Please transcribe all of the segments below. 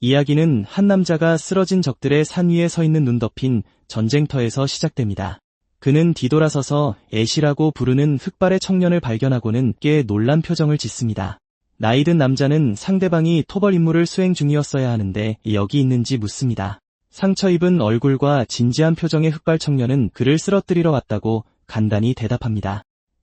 이야기는 한 남자가 쓰러진 적들의 산 위에 서 있는 눈 덮인 전쟁터에서 시작됩니다. 그는 뒤돌아서서 애시라고 부르는 흑발의 청년을 발견하고는 꽤 놀란 표정을 짓습니다. 나이든 남자는 상대방이 토벌 임무를 수행 중이었어야 하는데 여기 있는지 묻습니다. 상처 입은 얼굴과 진지한 표정의 흑발 청년은 그를 쓰러뜨리러 왔다고 간단히 대답합니다.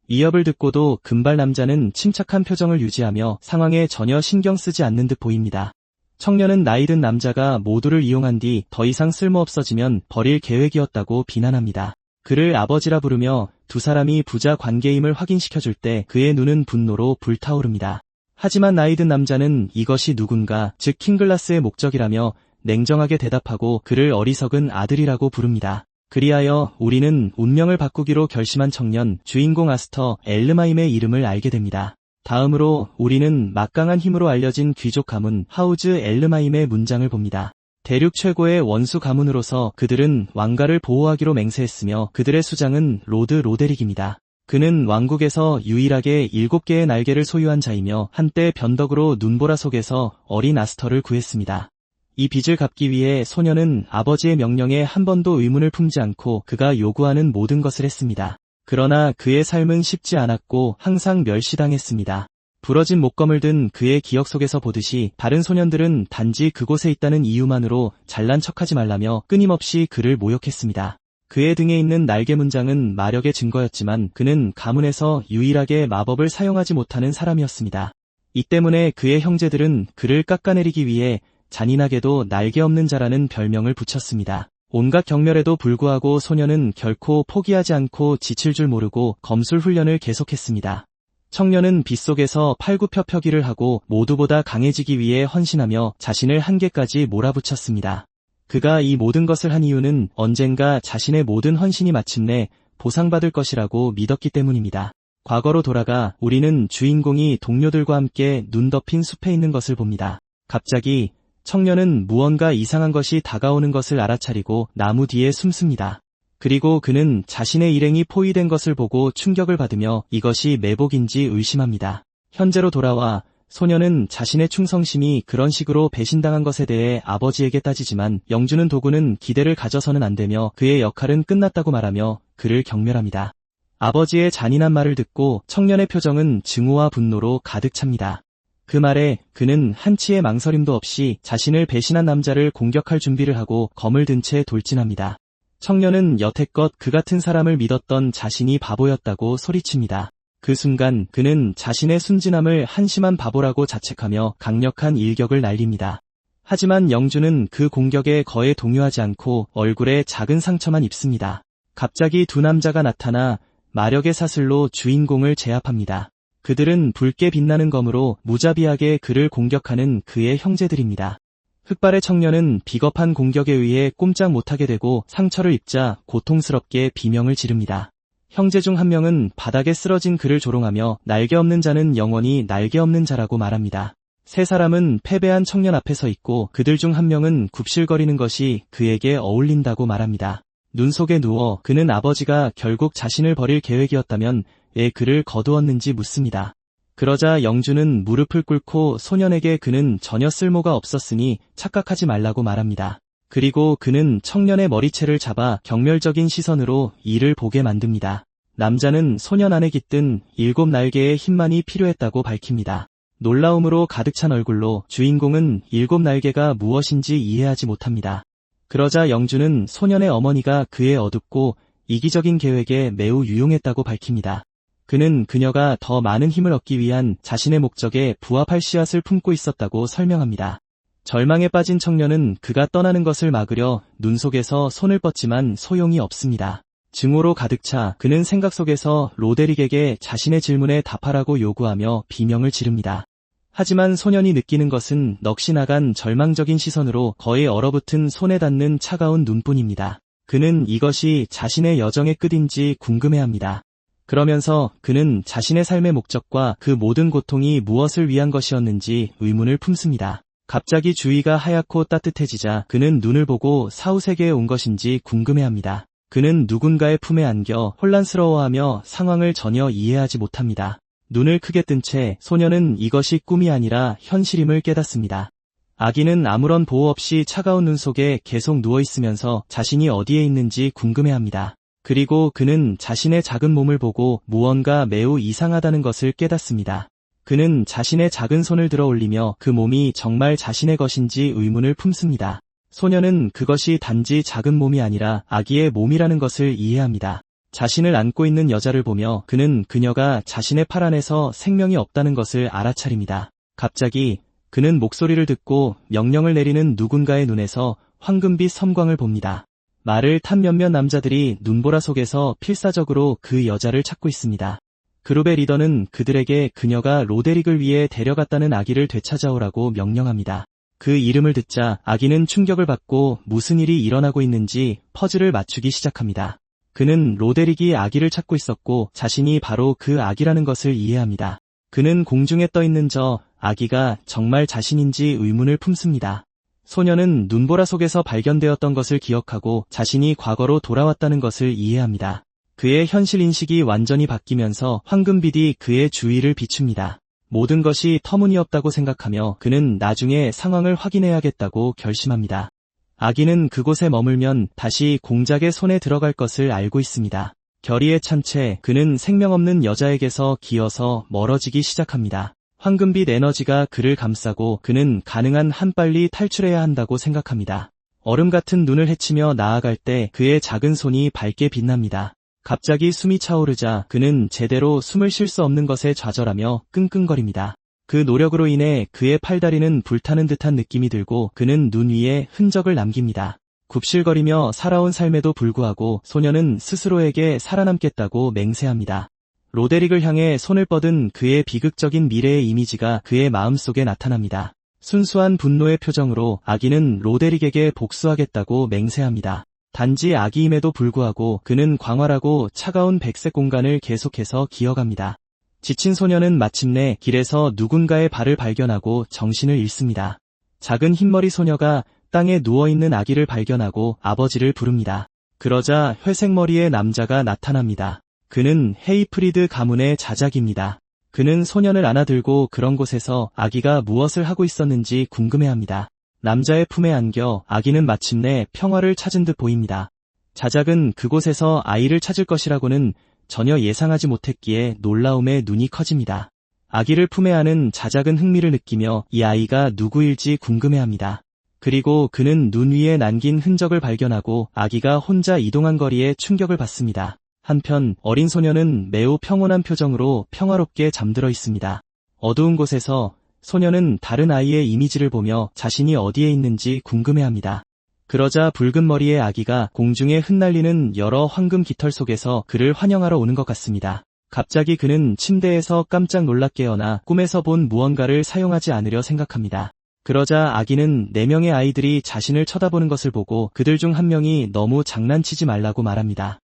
위협을 듣고도 금발 남자는 침착한 표정을 유지하며 상황에 전혀 신경 쓰지 않는 듯 보입니다. 청년은 나이든 남자가 모두를 이용한 뒤 더 이상 쓸모없어지면 버릴 계획이었다고 비난합니다. 그를 아버지라 부르며 두 사람이 부자 관계임을 확인시켜줄 때 그의 눈은 분노로 불타오릅니다. 하지만 나이든 남자는 이것이 누군가, 즉 킹글라스의 목적이라며 냉정하게 대답하고 그를 어리석은 아들이라고 부릅니다. 그리하여 우리는 운명을 바꾸기로 결심한 청년, 주인공 아스터 엘르마임의 이름을 알게 됩니다. 다음으로 우리는 막강한 힘으로 알려진 귀족 가문 하우즈 엘르마임의 문장을 봅니다. 대륙 최고의 원수 가문으로서 그들은 왕가를 보호하기로 맹세했으며 그들의 수장은 로드 로데릭입니다. 그는 왕국에서 유일하게 7개의 날개를 소유한 자이며 한때 변덕으로 눈보라 속에서 어린 아스터를 구했습니다. 이 빚을 갚기 위해 소녀는 아버지의 명령에 한 번도 의문을 품지 않고 그가 요구하는 모든 것을 했습니다. 그러나 그의 삶은 쉽지 않았고 항상 멸시당했습니다. 부러진 목검을 든 그의 기억 속에서 보듯이 다른 소년들은 단지 그곳에 있다는 이유만으로 잘난 척하지 말라며 끊임없이 그를 모욕했습니다. 그의 등에 있는 날개 문장은 마력의 증거였지만 그는 가문에서 유일하게 마법을 사용하지 못하는 사람이었습니다. 이 때문에 그의 형제들은 그를 깎아내리기 위해 잔인하게도 날개 없는 자라는 별명을 붙였습니다. 온갖 경멸에도 불구하고 소녀는 결코 포기하지 않고 지칠 줄 모르고 검술 훈련을 계속했습니다. 청년은 빗속에서 팔굽혀펴기를 하고 모두보다 강해지기 위해 헌신하며 자신을 한계까지 몰아붙였습니다. 그가 이 모든 것을 한 이유는 언젠가 자신의 모든 헌신이 마침내 보상받을 것이라고 믿었기 때문입니다. 과거로 돌아가 우리는 주인공이 동료들과 함께 눈 덮인 숲에 있는 것을 봅니다. 갑자기 청년은 무언가 이상한 것이 다가오는 것을 알아차리고 나무 뒤에 숨습니다. 그리고 그는 자신의 일행이 포위된 것을 보고 충격을 받으며 이것이 매복인지 의심합니다. 현재로 돌아와 소녀는 자신의 충성심이 그런 식으로 배신당한 것에 대해 아버지에게 따지지만 영주는 도구는 기대를 가져서는 안 되며 그의 역할은 끝났다고 말하며 그를 경멸합니다. 아버지의 잔인한 말을 듣고 청년의 표정은 증오와 분노로 가득 찹니다. 그 말에 그는 한치의 망설임도 없이 자신을 배신한 남자를 공격할 준비를 하고 검을 든 채 돌진합니다. 청년은 여태껏 그 같은 사람을 믿었던 자신이 바보였다고 소리칩니다. 그 순간 그는 자신의 순진함을 한심한 바보라고 자책하며 강력한 일격을 날립니다. 하지만 영주는 그 공격에 거의 동요하지 않고 얼굴에 작은 상처만 입습니다. 갑자기 두 남자가 나타나 마력의 사슬로 주인공을 제압합니다. 그들은 붉게 빛나는 검으로 무자비하게 그를 공격하는 그의 형제들입니다. 흑발의 청년은 비겁한 공격에 의해 꼼짝 못하게 되고 상처를 입자 고통스럽게 비명을 지릅니다. 형제 중 한 명은 바닥에 쓰러진 그를 조롱하며 날개 없는 자는 영원히 날개 없는 자라고 말합니다. 세 사람은 패배한 청년 앞에 서 있고 그들 중 한 명은 굽실거리는 것이 그에게 어울린다고 말합니다. 눈 속에 누워 그는 아버지가 결국 자신을 버릴 계획이었다면 왜 그를 거두었는지 묻습니다. 그러자 영주는 무릎을 꿇고 소년에게 그는 전혀 쓸모가 없었으니 착각하지 말라고 말합니다. 그리고 그는 청년의 머리채를 잡아 경멸적인 시선으로 이를 보게 만듭니다. 남자는 소년 안에 깃든 7날개의 힘만이 필요했다고 밝힙니다. 놀라움으로 가득 찬 얼굴로 주인공은 7날개가 무엇인지 이해하지 못합니다. 그러자 영주는 소년의 어머니가 그의 어둡고 이기적인 계획에 매우 유용했다고 밝힙니다. 그는 그녀가 더 많은 힘을 얻기 위한 자신의 목적에 부합할 씨앗을 품고 있었다고 설명합니다. 절망에 빠진 청년은 그가 떠나는 것을 막으려 눈 속에서 손을 뻗지만 소용이 없습니다. 증오로 가득 차 그는 생각 속에서 로데릭에게 자신의 질문에 답하라고 요구하며 비명을 지릅니다. 하지만 소년이 느끼는 것은 넋이 나간 절망적인 시선으로 거의 얼어붙은 손에 닿는 차가운 눈뿐입니다. 그는 이것이 자신의 여정의 끝인지 궁금해합니다. 그러면서 그는 자신의 삶의 목적과 그 모든 고통이 무엇을 위한 것이었는지 의문을 품습니다. 갑자기 주위가 하얗고 따뜻해지자 그는 눈을 보고 사후세계에 온 것인지 궁금해합니다. 그는 누군가의 품에 안겨 혼란스러워하며 상황을 전혀 이해하지 못합니다. 눈을 크게 뜬 채 소녀는 이것이 꿈이 아니라 현실임을 깨닫습니다. 아기는 아무런 보호 없이 차가운 눈 속에 계속 누워있으면서 자신이 어디에 있는지 궁금해합니다. 그리고 그는 자신의 작은 몸을 보고 무언가 매우 이상하다는 것을 깨닫습니다. 그는 자신의 작은 손을 들어 올리며 그 몸이 정말 자신의 것인지 의문을 품습니다. 소녀는 그것이 단지 작은 몸이 아니라 아기의 몸이라는 것을 이해합니다. 자신을 안고 있는 여자를 보며 그는 그녀가 자신의 팔 안에서 생명이 없다는 것을 알아차립니다. 갑자기 그는 목소리를 듣고 명령을 내리는 누군가의 눈에서 황금빛 섬광을 봅니다. 말을 탄 몇몇 남자들이 눈보라 속에서 필사적으로 그 여자를 찾고 있습니다. 그룹의 리더는 그들에게 그녀가 로데릭을 위해 데려갔다는 아기를 되찾아오라고 명령합니다. 그 이름을 듣자 아기는 충격을 받고 무슨 일이 일어나고 있는지 퍼즐을 맞추기 시작합니다. 그는 로데릭이 아기를 찾고 있었고 자신이 바로 그 아기라는 것을 이해합니다. 그는 공중에 떠있는 저 아기가 정말 자신인지 의문을 품습니다. 소녀는 눈보라 속에서 발견되었던 것을 기억하고 자신이 과거로 돌아왔다는 것을 이해합니다. 그의 현실 인식이 완전히 바뀌면서 황금빛이 그의 주위를 비춥니다. 모든 것이 터무니없다고 생각하며 그는 나중에 상황을 확인해야겠다고 결심합니다. 아기는 그곳에 머물면 다시 공작의 손에 들어갈 것을 알고 있습니다. 결의에 찬 채 그는 생명 없는 여자에게서 기어서 멀어지기 시작합니다. 황금빛 에너지가 그를 감싸고 그는 가능한 한 빨리 탈출해야 한다고 생각합니다. 얼음 같은 눈을 헤치며 나아갈 때 그의 작은 손이 밝게 빛납니다. 갑자기 숨이 차오르자 그는 제대로 숨을 쉴 수 없는 것에 좌절하며 끙끙거립니다. 그 노력으로 인해 그의 팔다리는 불타는 듯한 느낌이 들고 그는 눈 위에 흔적을 남깁니다. 굽실거리며 살아온 삶에도 불구하고 소녀는 스스로에게 살아남겠다고 맹세합니다. 로데릭을 향해 손을 뻗은 그의 비극적인 미래의 이미지가 그의 마음속에 나타납니다. 순수한 분노의 표정으로 아기는 로데릭에게 복수하겠다고 맹세합니다. 단지 아기임에도 불구하고 그는 광활하고 차가운 백색 공간을 계속해서 기어갑니다. 지친 소녀는 마침내 길에서 누군가의 발을 발견하고 정신을 잃습니다. 작은 흰머리 소녀가 땅에 누워있는 아기를 발견하고 아버지를 부릅니다. 그러자 회색머리의 남자가 나타납니다. 그는 헤이프리드 가문의 자작입니다. 그는 소년을 안아들고 그런 곳에서 아기가 무엇을 하고 있었는지 궁금해합니다. 남자의 품에 안겨 아기는 마침내 평화를 찾은 듯 보입니다. 자작은 그곳에서 아이를 찾을 것이라고는 전혀 예상하지 못했기에 놀라움에 눈이 커집니다. 아기를 품에 안은 자작은 흥미를 느끼며 이 아이가 누구일지 궁금해합니다. 그리고 그는 눈 위에 남긴 흔적을 발견하고 아기가 혼자 이동한 거리에 충격을 받습니다. 한편 어린 소녀는 매우 평온한 표정으로 평화롭게 잠들어 있습니다. 어두운 곳에서 소녀는 다른 아이의 이미지를 보며 자신이 어디에 있는지 궁금해합니다. 그러자 붉은 머리의 아기가 공중에 흩날리는 여러 황금 깃털 속에서 그를 환영하러 오는 것 같습니다. 갑자기 그는 침대에서 깜짝 놀라 깨어나 꿈에서 본 무언가를 사용하지 않으려 생각합니다. 그러자 아기는 4명의 아이들이 자신을 쳐다보는 것을 보고 그들 중 한 명이 너무 장난치지 말라고 말합니다.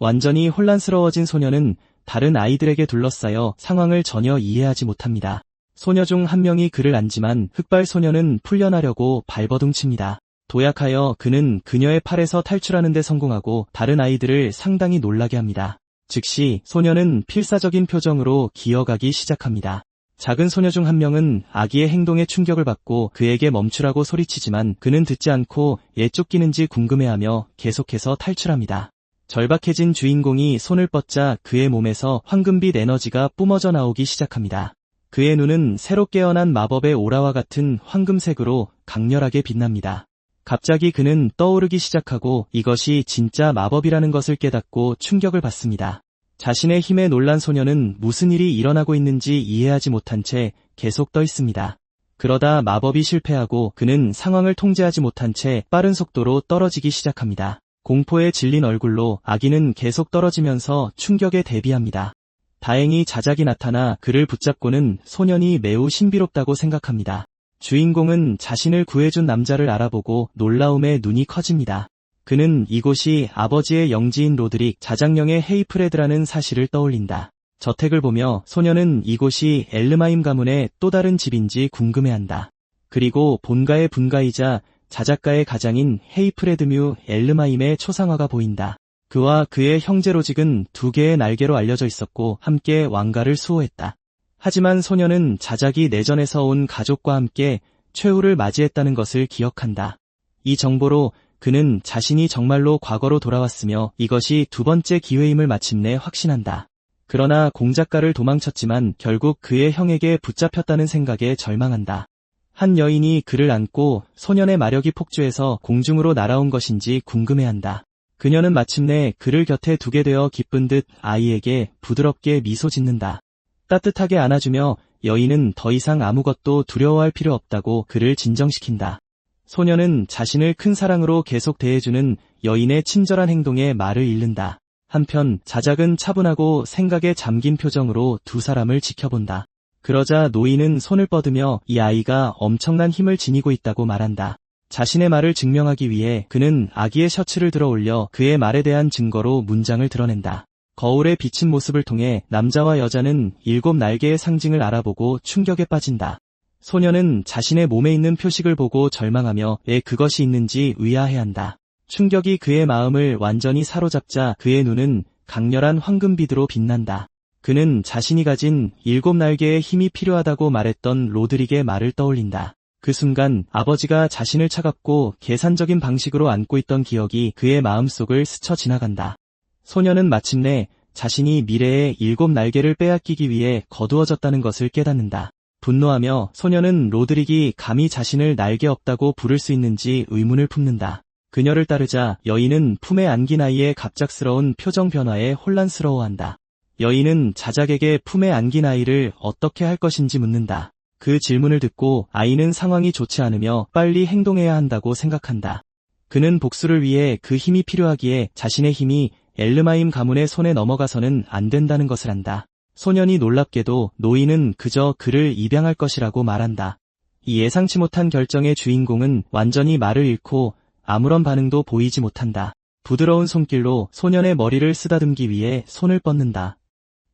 완전히 혼란스러워진 소녀는 다른 아이들에게 둘러싸여 상황을 전혀 이해하지 못합니다. 소녀 중 한 명이 그를 안지만 흑발 소녀는 풀려나려고 발버둥칩니다. 도약하여 그는 그녀의 팔에서 탈출하는 데 성공하고 다른 아이들을 상당히 놀라게 합니다. 즉시 소녀는 필사적인 표정으로 기어가기 시작합니다. 작은 소녀 중 한 명은 아기의 행동에 충격을 받고 그에게 멈추라고 소리치지만 그는 듣지 않고 얘 쫓기는지 궁금해하며 계속해서 탈출합니다. 절박해진 주인공이 손을 뻗자 그의 몸에서 황금빛 에너지가 뿜어져 나오기 시작합니다. 그의 눈은 새로 깨어난 마법의 오라와 같은 황금색으로 강렬하게 빛납니다. 갑자기 그는 떠오르기 시작하고 이것이 진짜 마법이라는 것을 깨닫고 충격을 받습니다. 자신의 힘에 놀란 소녀는 무슨 일이 일어나고 있는지 이해하지 못한 채 계속 떠 있습니다. 그러다 마법이 실패하고 그는 상황을 통제하지 못한 채 빠른 속도로 떨어지기 시작합니다. 공포에 질린 얼굴로 아기는 계속 떨어지면서 충격에 대비합니다. 다행히 자작이 나타나 그를 붙잡고는 소년이 매우 신비롭다고 생각합니다. 주인공은 자신을 구해준 남자를 알아보고 놀라움에 눈이 커집니다. 그는 이곳이 아버지의 영지인 로드릭 자작령의 헤이프레드라는 사실을 떠올린다. 저택을 보며 소년은 이곳이 엘르마임 가문의 또 다른 집인지 궁금해한다. 그리고 본가의 분가이자 자작가의 가장인 헤이프레드뮤 엘르마임의 초상화가 보인다. 그와 그의 형제 로직은 2개의 날개로 알려져 있었고 함께 왕가를 수호했다. 하지만 소녀는 자작이 내전에서 온 가족과 함께 최후를 맞이했다는 것을 기억한다. 이 정보로 그는 자신이 정말로 과거로 돌아왔으며 이것이 두 번째 기회임을 마침내 확신한다. 그러나 공작가를 도망쳤지만 결국 그의 형에게 붙잡혔다는 생각에 절망한다. 한 여인이 그를 안고 소년의 마력이 폭주해서 공중으로 날아온 것인지 궁금해한다. 그녀는 마침내 그를 곁에 두게 되어 기쁜 듯 아이에게 부드럽게 미소 짓는다. 따뜻하게 안아주며 여인은 더 이상 아무것도 두려워할 필요 없다고 그를 진정시킨다. 소년은 자신을 큰 사랑으로 계속 대해주는 여인의 친절한 행동에 말을 잃는다. 한편 자작은 차분하고 생각에 잠긴 표정으로 두 사람을 지켜본다. 그러자 노인은 손을 뻗으며 이 아이가 엄청난 힘을 지니고 있다고 말한다. 자신의 말을 증명하기 위해 그는 아기의 셔츠를 들어 올려 그의 말에 대한 증거로 문장을 드러낸다. 거울에 비친 모습을 통해 남자와 여자는 7날개의 상징을 알아보고 충격에 빠진다. 소년은 자신의 몸에 있는 표식을 보고 절망하며 왜 그것이 있는지 의아해한다. 충격이 그의 마음을 완전히 사로잡자 그의 눈은 강렬한 황금빛으로 빛난다. 그는 자신이 가진 7날개의 힘이 필요하다고 말했던 로드릭의 말을 떠올린다. 그 순간 아버지가 자신을 차갑고 계산적인 방식으로 안고 있던 기억이 그의 마음속을 스쳐 지나간다. 소년은 마침내 자신이 미래의 7날개를 빼앗기기 위해 거두어졌다는 것을 깨닫는다. 분노하며 소년은 로드릭이 감히 자신을 날개 없다고 부를 수 있는지 의문을 품는다. 그녀를 따르자 여인은 품에 안긴 아이의 갑작스러운 표정 변화에 혼란스러워한다. 여인은 자작에게 품에 안긴 아이를 어떻게 할 것인지 묻는다. 그 질문을 듣고 아이는 상황이 좋지 않으며 빨리 행동해야 한다고 생각한다. 그는 복수를 위해 그 힘이 필요하기에 자신의 힘이 엘르마임 가문의 손에 넘어가서는 안 된다는 것을 안다. 소년이 놀랍게도 노인은 그저 그를 입양할 것이라고 말한다. 이 예상치 못한 결정의 주인공은 완전히 말을 잃고 아무런 반응도 보이지 못한다. 부드러운 손길로 소년의 머리를 쓰다듬기 위해 손을 뻗는다.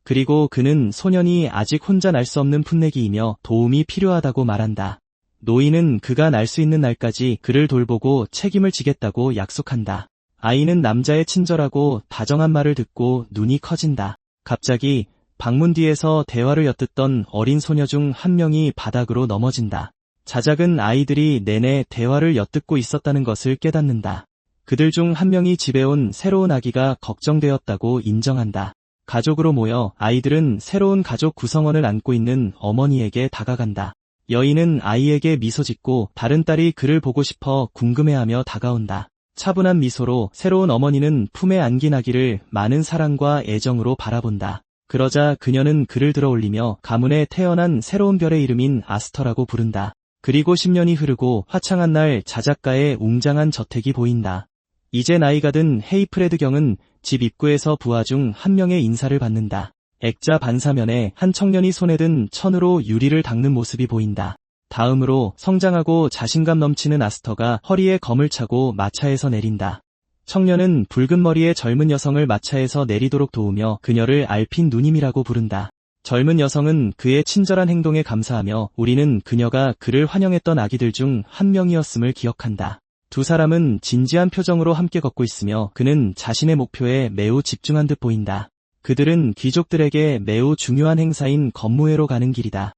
그리고 그는 소년이 아직 혼자 날 수 없는 풋내기이며 도움이 필요하다고 말한다. 노인은 그가 날 수 있는 날까지 그를 돌보고 책임을 지겠다고 약속한다. 아이는 남자의 친절하고 다정한 말을 듣고 눈이 커진다. 갑자기 방문 뒤에서 대화를 엿듣던 어린 소녀 중 한 명이 바닥으로 넘어진다. 자작은 아이들이 내내 대화를 엿듣고 있었다는 것을 깨닫는다. 그들 중 한 명이 집에 온 새로운 아기가 걱정되었다고 인정한다. 가족으로 모여 아이들은 새로운 가족 구성원을 안고 있는 어머니에게 다가간다. 여인은 아이에게 미소 짓고 다른 딸이 그를 보고 싶어 궁금해하며 다가온다. 차분한 미소로 새로운 어머니는 품에 안긴 아기를 많은 사랑과 애정으로 바라본다. 그러자 그녀는 그를 들어 올리며 가문에 태어난 새로운 별의 이름인 아스터라고 부른다. 그리고 10년이 흐르고 화창한 날 자작가의 웅장한 저택이 보인다. 이제 나이가 든 헤이프레드 경은 집 입구에서 부하 중 한 명의 인사를 받는다. 액자 반사면에 한 청년이 손에 든 천으로 유리를 닦는 모습이 보인다. 다음으로 성장하고 자신감 넘치는 아스터가 허리에 검을 차고 마차에서 내린다. 청년은 붉은 머리의 젊은 여성을 마차에서 내리도록 도우며 그녀를 알핀 누님이라고 부른다. 젊은 여성은 그의 친절한 행동에 감사하며 우리는 그녀가 그를 환영했던 아기들 중 한 명이었음을 기억한다. 두 사람은 진지한 표정으로 함께 걷고 있으며 그는 자신의 목표에 매우 집중한 듯 보인다. 그들은 귀족들에게 매우 중요한 행사인 건무회로 가는 길이다.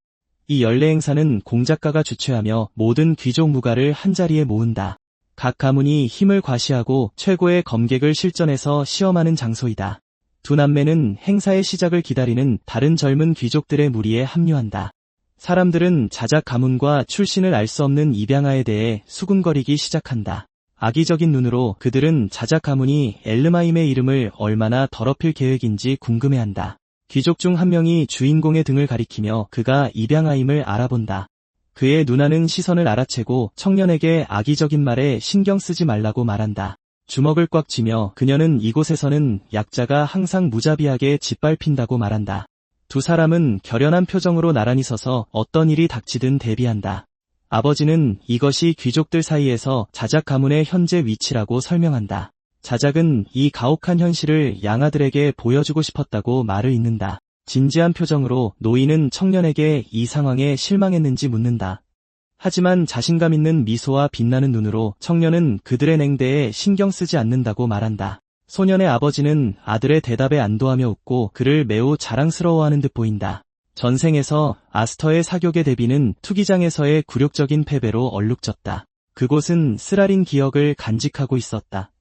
이 연례 행사는 공작가가 주최하며 모든 귀족 무가를 한자리에 모은다. 각 가문이 힘을 과시하고 최고의 검객을 실전에서 시험하는 장소이다. 두 남매는 행사의 시작을 기다리는 다른 젊은 귀족들의 무리에 합류한다. 사람들은 자작 가문과 출신을 알 수 없는 입양아에 대해 수군거리기 시작한다. 악의적인 눈으로 그들은 자작 가문이 엘르마임의 이름을 얼마나 더럽힐 계획인지 궁금해한다. 귀족 중 한 명이 주인공의 등을 가리키며 그가 입양아임을 알아본다. 그의 누나는 시선을 알아채고 청년에게 악의적인 말에 신경 쓰지 말라고 말한다. 주먹을 꽉 쥐며 그녀는 이곳에서는 약자가 항상 무자비하게 짓밟힌다고 말한다. 두 사람은 결연한 표정으로 나란히 서서 어떤 일이 닥치든 대비한다. 아버지는 이것이 귀족들 사이에서 자작 가문의 현재 위치라고 설명한다. 자작은 이 가혹한 현실을 양아들에게 보여주고 싶었다고 말을 잇는다. 진지한 표정으로 노인은 청년에게 이 상황에 실망했는지 묻는다. 하지만 자신감 있는 미소와 빛나는 눈으로 청년은 그들의 냉대에 신경 쓰지 않는다고 말한다. 소년의 아버지는 아들의 대답에 안도하며 웃고 그를 매우 자랑스러워하는 듯 보인다. 전생에서 아스터의 사격에 대비는 투기장에서의 굴욕적인 패배로 얼룩졌다. 그곳은 쓰라린 기억을 간직하고 있었다.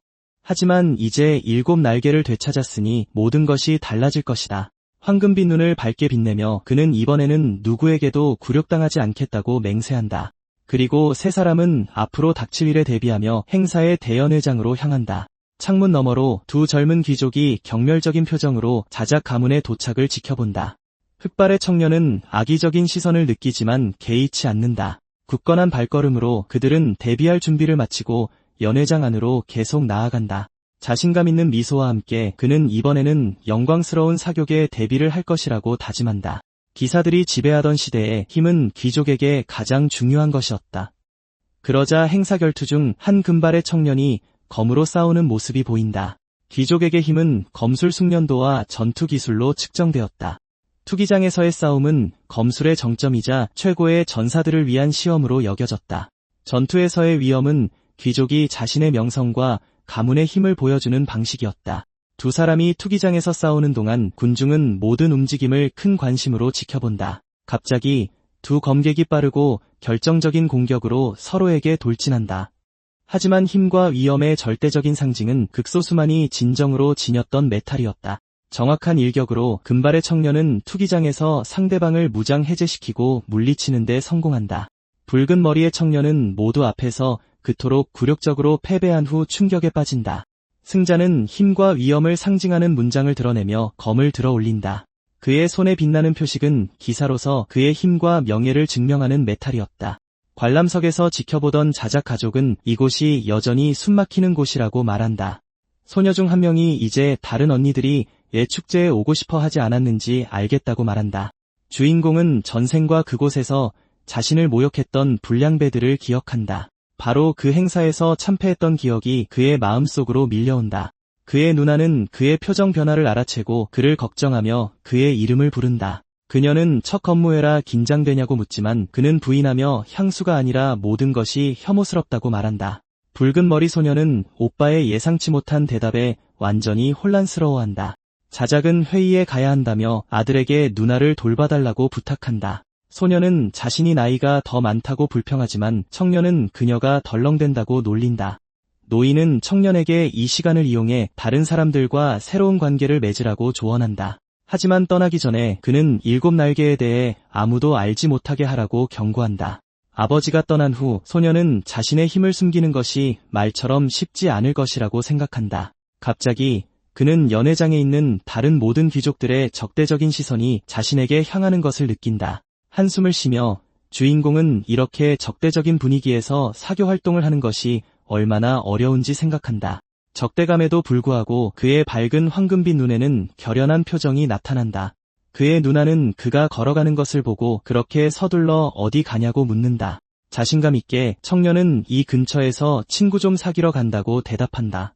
하지만 이제 7날개를 되찾았으니 모든 것이 달라질 것이다. 황금빛 눈을 밝게 빛내며 그는 이번에는 누구에게도 굴욕당하지 않겠다고 맹세한다. 그리고 세 사람은 앞으로 닥칠 일에 대비하며 행사의 대연회장으로 향한다. 창문 너머로 두 젊은 귀족이 경멸적인 표정으로 자작 가문의 도착을 지켜본다. 흑발의 청년은 악의적인 시선을 느끼지만 개의치 않는다. 굳건한 발걸음으로 그들은 대비할 준비를 마치고 연회장 안으로 계속 나아간다. 자신감 있는 미소와 함께 그는 이번에는 영광스러운 사격에 대비를 할 것이라고 다짐한다. 기사들이 지배하던 시대에 힘은 귀족에게 가장 중요한 것이었다. 그러자 행사 결투 중 한 금발의 청년이 검으로 싸우는 모습이 보인다. 귀족에게 힘은 검술 숙련도와 전투 기술로 측정되었다. 투기장에서의 싸움은 검술의 정점이자 최고의 전사들을 위한 시험으로 여겨졌다. 전투에서의 위험은 귀족이 자신의 명성과 가문의 힘을 보여주는 방식이었다. 두 사람이 투기장에서 싸우는 동안 군중은 모든 움직임을 큰 관심으로 지켜본다. 갑자기 두 검객이 빠르고 결정적인 공격으로 서로에게 돌진한다. 하지만 힘과 위험의 절대적인 상징은 극소수만이 진정으로 지녔던 메탈이었다. 정확한 일격으로 금발의 청년은 투기장에서 상대방을 무장 해제시키고 물리치는 데 성공한다. 붉은 머리의 청년은 모두 앞에서 그토록 굴욕적으로 패배한 후 충격에 빠진다. 승자는 힘과 위엄을 상징하는 문장을 드러내며 검을 들어 올린다. 그의 손에 빛나는 표식은 기사로서 그의 힘과 명예를 증명하는 메탈이었다. 관람석에서 지켜보던 자작 가족은 이곳이 여전히 숨막히는 곳이라고 말한다. 소녀 중 한 명이 이제 다른 언니들이 얘 축제에 오고 싶어 하지 않았는지 알겠다고 말한다. 주인공은 전생과 그곳에서 자신을 모욕했던 불량배들을 기억한다. 바로 그 행사에서 참패했던 기억이 그의 마음속으로 밀려온다. 그의 누나는 그의 표정 변화를 알아채고 그를 걱정하며 그의 이름을 부른다. 그녀는 첫 건무회라 긴장되냐고 묻지만 그는 부인하며 향수가 아니라 모든 것이 혐오스럽다고 말한다. 붉은 머리 소녀는 오빠의 예상치 못한 대답에 완전히 혼란스러워한다. 자작은 회의에 가야 한다며 아들에게 누나를 돌봐달라고 부탁한다. 소녀는 자신이 나이가 더 많다고 불평하지만 청년은 그녀가 덜렁댄다고 놀린다. 노인은 청년에게 이 시간을 이용해 다른 사람들과 새로운 관계를 맺으라고 조언한다. 하지만 떠나기 전에 그는 7날개에 대해 아무도 알지 못하게 하라고 경고한다. 아버지가 떠난 후 소녀는 자신의 힘을 숨기는 것이 말처럼 쉽지 않을 것이라고 생각한다. 갑자기 그는 연회장에 있는 다른 모든 귀족들의 적대적인 시선이 자신에게 향하는 것을 느낀다. 한숨을 쉬며 주인공은 이렇게 적대적인 분위기에서 사교 활동을 하는 것이 얼마나 어려운지 생각한다. 적대감에도 불구하고 그의 밝은 황금빛 눈에는 결연한 표정이 나타난다. 그의 누나는 그가 걸어가는 것을 보고 그렇게 서둘러 어디 가냐고 묻는다. 자신감 있게 청년은 이 근처에서 친구 좀 사귀러 간다고 대답한다.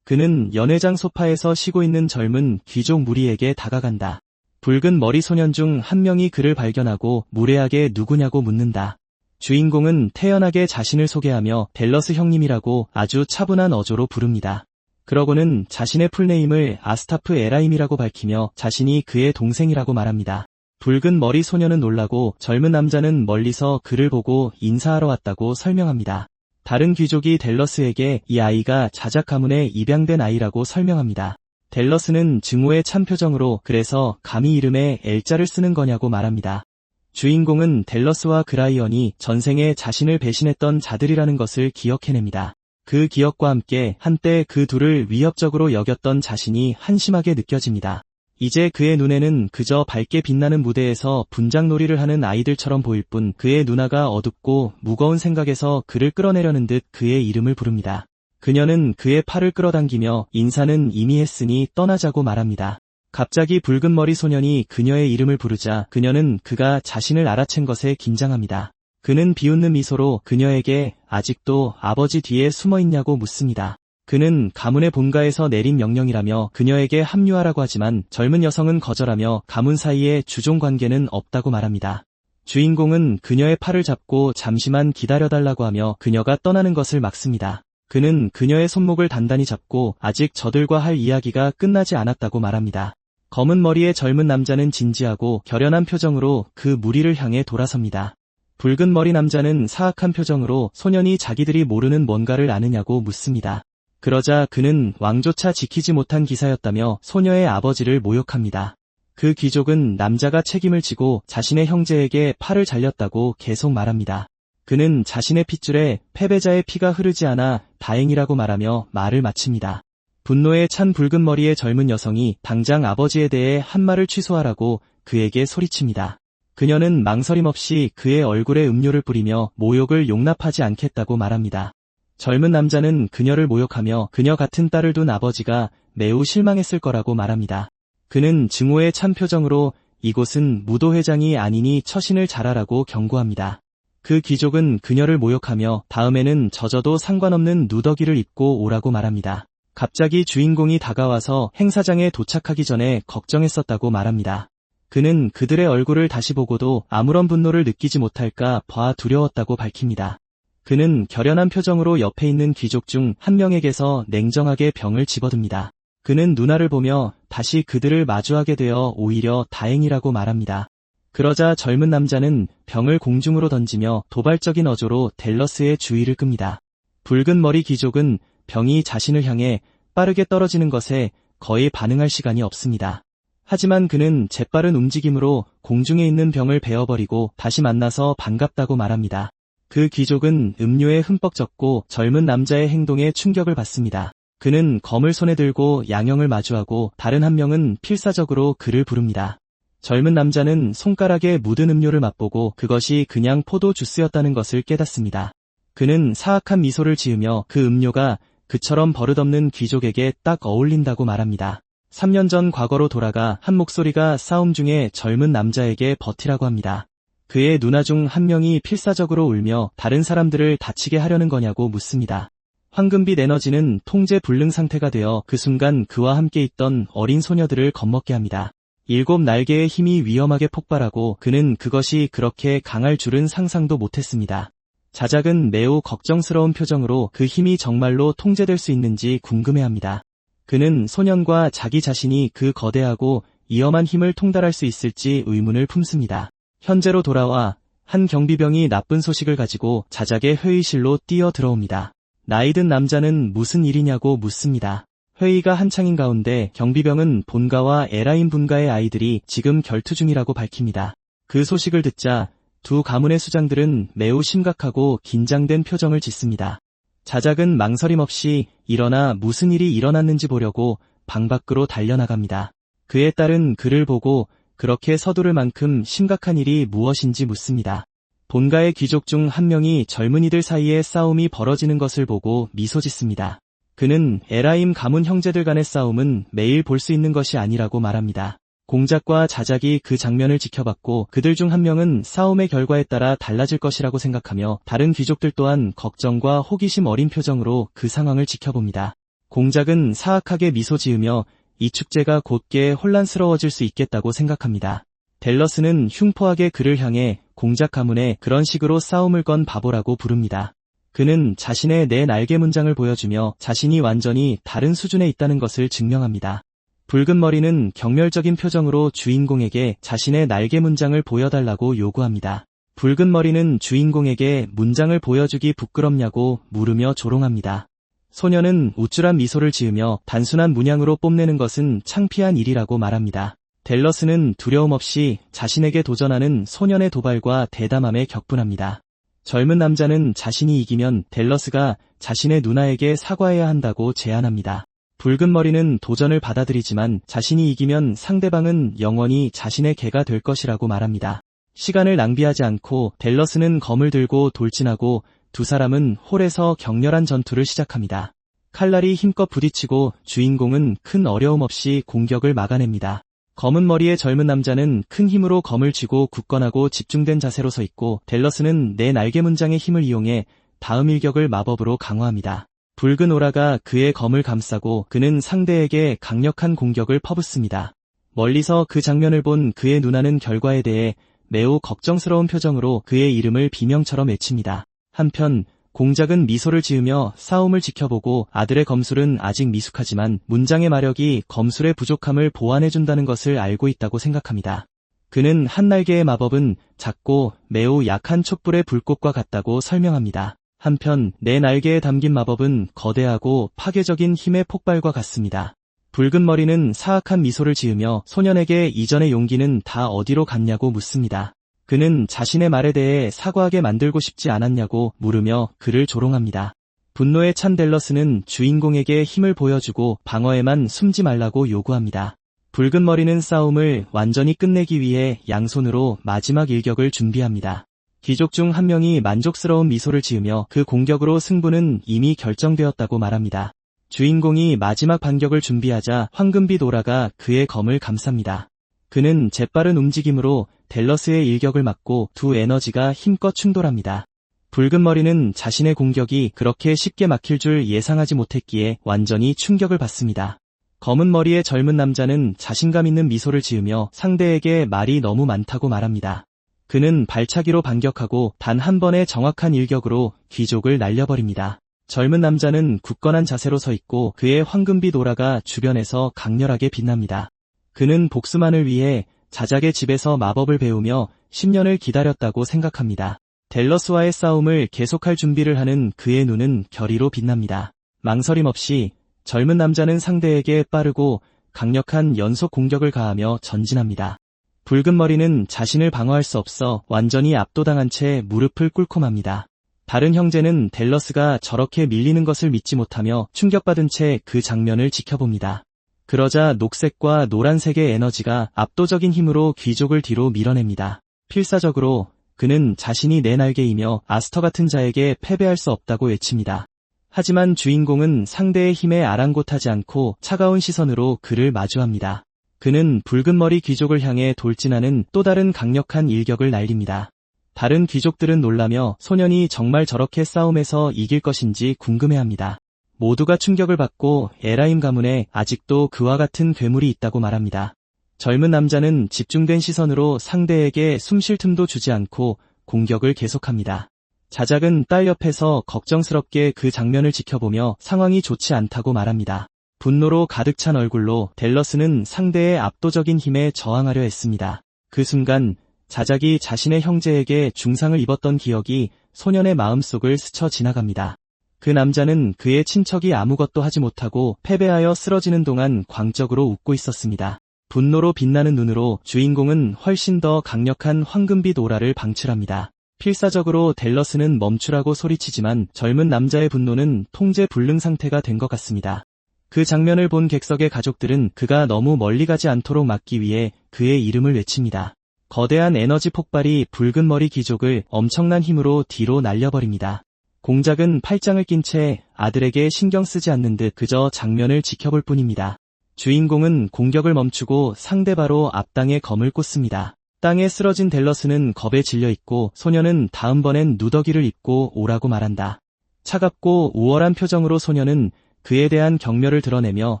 그는 연회장 소파에서 쉬고 있는 젊은 귀족 무리에게 다가간다. 붉은 머리 소년 중 한 명이 그를 발견하고 무례하게 누구냐고 묻는다. 주인공은 태연하게 자신을 소개하며 댈러스 형님이라고 아주 차분한 어조로 부릅니다. 그러고는 자신의 풀네임을 아스타프 에라임이라고 밝히며 자신이 그의 동생이라고 말합니다. 붉은 머리 소년은 놀라고 젊은 남자는 멀리서 그를 보고 인사하러 왔다고 설명합니다. 다른 귀족이 댈러스에게 이 아이가 자작 가문에 입양된 아이라고 설명합니다. 댈러스는 증오의 찬 표정으로 그래서 감히 이름에 L자를 쓰는 거냐고 말합니다. 주인공은 댈러스와 그라이언이 전생에 자신을 배신했던 자들이라는 것을 기억해냅니다. 그 기억과 함께 한때 그 둘을 위협적으로 여겼던 자신이 한심하게 느껴집니다. 이제 그의 눈에는 그저 밝게 빛나는 무대에서 분장놀이를 하는 아이들처럼 보일 뿐 그의 누나가 어둡고 무거운 생각에서 그를 끌어내려는 듯 그의 이름을 부릅니다. 그녀는 그의 팔을 끌어당기며 인사는 이미 했으니 떠나자고 말합니다. 갑자기 붉은 머리 소년이 그녀의 이름을 부르자 그녀는 그가 자신을 알아챈 것에 긴장합니다. 그는 비웃는 미소로 그녀에게 아직도 아버지 뒤에 숨어있냐고 묻습니다. 그는 가문의 본가에서 내린 명령이라며 그녀에게 합류하라고 하지만 젊은 여성은 거절하며 가문 사이에 주종 관계는 없다고 말합니다. 주인공은 그녀의 팔을 잡고 잠시만 기다려달라고 하며 그녀가 떠나는 것을 막습니다. 그는 그녀의 손목을 단단히 잡고 아직 저들과 할 이야기가 끝나지 않았다고 말합니다. 검은 머리의 젊은 남자는 진지하고 결연한 표정으로 그 무리를 향해 돌아섭니다. 붉은 머리 남자는 사악한 표정으로 소년이 자기들이 모르는 뭔가를 아느냐고 묻습니다. 그러자 그는 왕조차 지키지 못한 기사였다며 소녀의 아버지를 모욕합니다. 그 귀족은 남자가 책임을 지고 자신의 형제에게 팔을 잘렸다고 계속 말합니다. 그는 자신의 핏줄에 패배자의 피가 흐르지 않아 다행이라고 말하며 말을 마칩니다. 분노에 찬 붉은 머리의 젊은 여성이 당장 아버지에 대해 한 말을 취소하라고 그에게 소리칩니다. 그녀는 망설임 없이 그의 얼굴에 음료를 뿌리며 모욕을 용납하지 않겠다고 말합니다. 젊은 남자는 그녀를 모욕하며 그녀 같은 딸을 둔 아버지가 매우 실망했을 거라고 말합니다. 그는 증오에 찬 표정으로 이곳은 무도회장이 아니니 처신을 잘하라고 경고합니다. 그 귀족은 그녀를 모욕하며 다음에는 젖어도 상관없는 누더기를 입고 오라고 말합니다. 갑자기 주인공이 다가와서 행사장에 도착하기 전에 걱정했었다고 말합니다. 그는 그들의 얼굴을 다시 보고도 아무런 분노를 느끼지 못할까 봐 두려웠다고 밝힙니다. 그는 결연한 표정으로 옆에 있는 귀족 중 한 명에게서 냉정하게 병을 집어듭니다. 그는 누나를 보며 다시 그들을 마주하게 되어 오히려 다행이라고 말합니다. 그러자 젊은 남자는 병을 공중으로 던지며 도발적인 어조로 댈러스의 주의를 끕니다. 붉은 머리 귀족은 병이 자신을 향해 빠르게 떨어지는 것에 거의 반응할 시간이 없습니다. 하지만 그는 재빠른 움직임으로 공중에 있는 병을 베어버리고 다시 만나서 반갑다고 말합니다. 그 귀족은 음료에 흠뻑 젖고 젊은 남자의 행동에 충격을 받습니다. 그는 검을 손에 들고 양형을 마주하고 다른 한 명은 필사적으로 그를 부릅니다. 젊은 남자는 손가락에 묻은 음료를 맛보고 그것이 그냥 포도 주스였다는 것을 깨닫습니다. 그는 사악한 미소를 지으며 그 음료가 그처럼 버릇없는 귀족에게 딱 어울린다고 말합니다. 3년 전 과거로 돌아가 한 목소리가 싸움 중에 젊은 남자에게 버티라고 합니다. 그의 누나 중 한 명이 필사적으로 울며 다른 사람들을 다치게 하려는 거냐고 묻습니다. 황금빛 에너지는 통제 불능 상태가 되어 그 순간 그와 함께 있던 어린 소녀들을 겁먹게 합니다. 7 날개의 힘이 위험하게 폭발하고 그는 그것이 그렇게 강할 줄은 상상도 못했습니다. 자작은 매우 걱정스러운 표정으로 그 힘이 정말로 통제될 수 있는지 궁금해합니다. 그는 소년과 자기 자신이 그 거대하고 위험한 힘을 통달할 수 있을지 의문을 품습니다. 현재로 돌아와 한 경비병이 나쁜 소식을 가지고 자작의 회의실로 뛰어 들어옵니다. 나이든 남자는 무슨 일이냐고 묻습니다. 회의가 한창인 가운데 경비병은 본가와 에라인 분가의 아이들이 지금 결투 중이라고 밝힙니다. 그 소식을 듣자 두 가문의 수장들은 매우 심각하고 긴장된 표정을 짓습니다. 자작은 망설임 없이 일어나 무슨 일이 일어났는지 보려고 방 밖으로 달려나갑니다. 그의 딸은 그를 보고 그렇게 서두를 만큼 심각한 일이 무엇인지 묻습니다. 본가의 귀족 중 한 명이 젊은이들 사이에 싸움이 벌어지는 것을 보고 미소 짓습니다. 그는 에라임 가문 형제들 간의 싸움은 매일 볼 수 있는 것이 아니라고 말합니다. 공작과 자작이 그 장면을 지켜봤고 그들 중 한 명은 싸움의 결과에 따라 달라질 것이라고 생각하며 다른 귀족들 또한 걱정과 호기심 어린 표정으로 그 상황을 지켜봅니다. 공작은 사악하게 미소 지으며 이 축제가 곧게 혼란스러워질 수 있겠다고 생각합니다. 댈러스는 흉포하게 그를 향해 공작 가문에 그런 식으로 싸움을 건 바보라고 부릅니다. 그는 자신의 네 날개 문장을 보여주며 자신이 완전히 다른 수준에 있다는 것을 증명합니다. 붉은 머리는 경멸적인 표정으로 주인공에게 자신의 날개 문장을 보여달라고 요구합니다. 붉은 머리는 주인공에게 문장을 보여주기 부끄럽냐고 물으며 조롱합니다. 소녀는 우쭐한 미소를 지으며 단순한 문양으로 뽐내는 것은 창피한 일이라고 말합니다. 댈러스는 두려움 없이 자신에게 도전하는 소년의 도발과 대담함에 격분합니다. 젊은 남자는 자신이 이기면 댈러스가 자신의 누나에게 사과해야 한다고 제안합니다. 붉은 머리는 도전을 받아들이지만 자신이 이기면 상대방은 영원히 자신의 개가 될 것이라고 말합니다. 시간을 낭비하지 않고 댈러스는 검을 들고 돌진하고 두 사람은 홀에서 격렬한 전투를 시작합니다. 칼날이 힘껏 부딪히고 주인공은 큰 어려움 없이 공격을 막아냅니다. 검은 머리의 젊은 남자는 큰 힘으로 검을 쥐고 굳건하고 집중된 자세로 서 있고 댈러스는 네 날개 문장의 힘을 이용해 다음 일격을 마법으로 강화합니다. 붉은 오라가 그의 검을 감싸고 그는 상대에게 강력한 공격을 퍼붓습니다. 멀리서 그 장면을 본 그의 누나는 결과에 대해 매우 걱정스러운 표정으로 그의 이름을 비명처럼 외칩니다. 한편 공작은 미소를 지으며 싸움을 지켜보고 아들의 검술은 아직 미숙하지만 문장의 마력이 검술의 부족함을 보완해준다는 것을 알고 있다고 생각합니다. 그는 한 날개의 마법은 작고 매우 약한 촛불의 불꽃과 같다고 설명합니다. 한편 내 날개에 담긴 마법은 거대하고 파괴적인 힘의 폭발과 같습니다. 붉은 머리는 사악한 미소를 지으며 소년에게 이전의 용기는 다 어디로 갔냐고 묻습니다. 그는 자신의 말에 대해 사과하게 만들고 싶지 않았냐고 물으며 그를 조롱합니다. 분노에 찬 델러스는 주인공에게 힘을 보여주고 방어에만 숨지 말라고 요구합니다. 붉은 머리는 싸움을 완전히 끝내기 위해 양손으로 마지막 일격을 준비합니다. 귀족 중 한 명이 만족스러운 미소를 지으며 그 공격으로 승부는 이미 결정되었다고 말합니다. 주인공이 마지막 반격을 준비하자 황금빛 오라가 그의 검을 감쌉니다. 그는 재빠른 움직임으로 델러스의 일격을 막고 두 에너지가 힘껏 충돌합니다. 붉은 머리는 자신의 공격이 그렇게 쉽게 막힐 줄 예상하지 못했기에 완전히 충격을 받습니다. 검은 머리의 젊은 남자는 자신감 있는 미소를 지으며 상대에게 말이 너무 많다고 말합니다. 그는 발차기로 반격하고 단 한 번의 정확한 일격으로 귀족을 날려버립니다. 젊은 남자는 굳건한 자세로 서 있고 그의 황금빛 오라가 주변에서 강렬하게 빛납니다. 그는 복수만을 위해 자작의 집에서 마법을 배우며 10년을 기다렸다고 생각합니다. 델러스와의 싸움을 계속할 준비를 하는 그의 눈은 결의로 빛납니다. 망설임 없이 젊은 남자는 상대에게 빠르고 강력한 연속 공격을 가하며 전진합니다. 붉은 머리는 자신을 방어할 수 없어 완전히 압도당한 채 무릎을 꿇고 맙니다. 다른 형제는 델러스가 저렇게 밀리는 것을 믿지 못하며 충격받은 채 그 장면을 지켜봅니다. 그러자 녹색과 노란색의 에너지가 압도적인 힘으로 귀족을 뒤로 밀어냅니다. 필사적으로 그는 자신이 내 날개이며 아스터 같은 자에게 패배할 수 없다고 외칩니다. 하지만 주인공은 상대의 힘에 아랑곳하지 않고 차가운 시선으로 그를 마주합니다. 그는 붉은 머리 귀족을 향해 돌진하는 또 다른 강력한 일격을 날립니다. 다른 귀족들은 놀라며 소년이 정말 저렇게 싸움에서 이길 것인지 궁금해합니다. 모두가 충격을 받고 에라임 가문에 아직도 그와 같은 괴물이 있다고 말합니다. 젊은 남자는 집중된 시선으로 상대에게 숨 쉴 틈도 주지 않고 공격을 계속합니다. 자작은 딸 옆에서 걱정스럽게 그 장면을 지켜보며 상황이 좋지 않다고 말합니다. 분노로 가득 찬 얼굴로 델러스는 상대의 압도적인 힘에 저항하려 했습니다. 그 순간 자작이 자신의 형제에게 중상을 입었던 기억이 소년의 마음속을 스쳐 지나갑니다. 그 남자는 그의 친척이 아무것도 하지 못하고 패배하여 쓰러지는 동안 광적으로 웃고 있었습니다. 분노로 빛나는 눈으로 주인공은 훨씬 더 강력한 황금빛 오라를 방출합니다. 필사적으로 델러스는 멈추라고 소리치지만 젊은 남자의 분노는 통제 불능 상태가 된 것 같습니다. 그 장면을 본 객석의 가족들은 그가 너무 멀리 가지 않도록 막기 위해 그의 이름을 외칩니다. 거대한 에너지 폭발이 붉은 머리 귀족을 엄청난 힘으로 뒤로 날려버립니다. 공작은 팔짱을 낀 채 아들에게 신경 쓰지 않는 듯 그저 장면을 지켜볼 뿐입니다. 주인공은 공격을 멈추고 상대 바로 앞당에 검을 꽂습니다. 땅에 쓰러진 델러스는 겁에 질려 있고 소년은 다음번엔 누더기를 입고 오라고 말한다. 차갑고 우월한 표정으로 소년은 그에 대한 경멸을 드러내며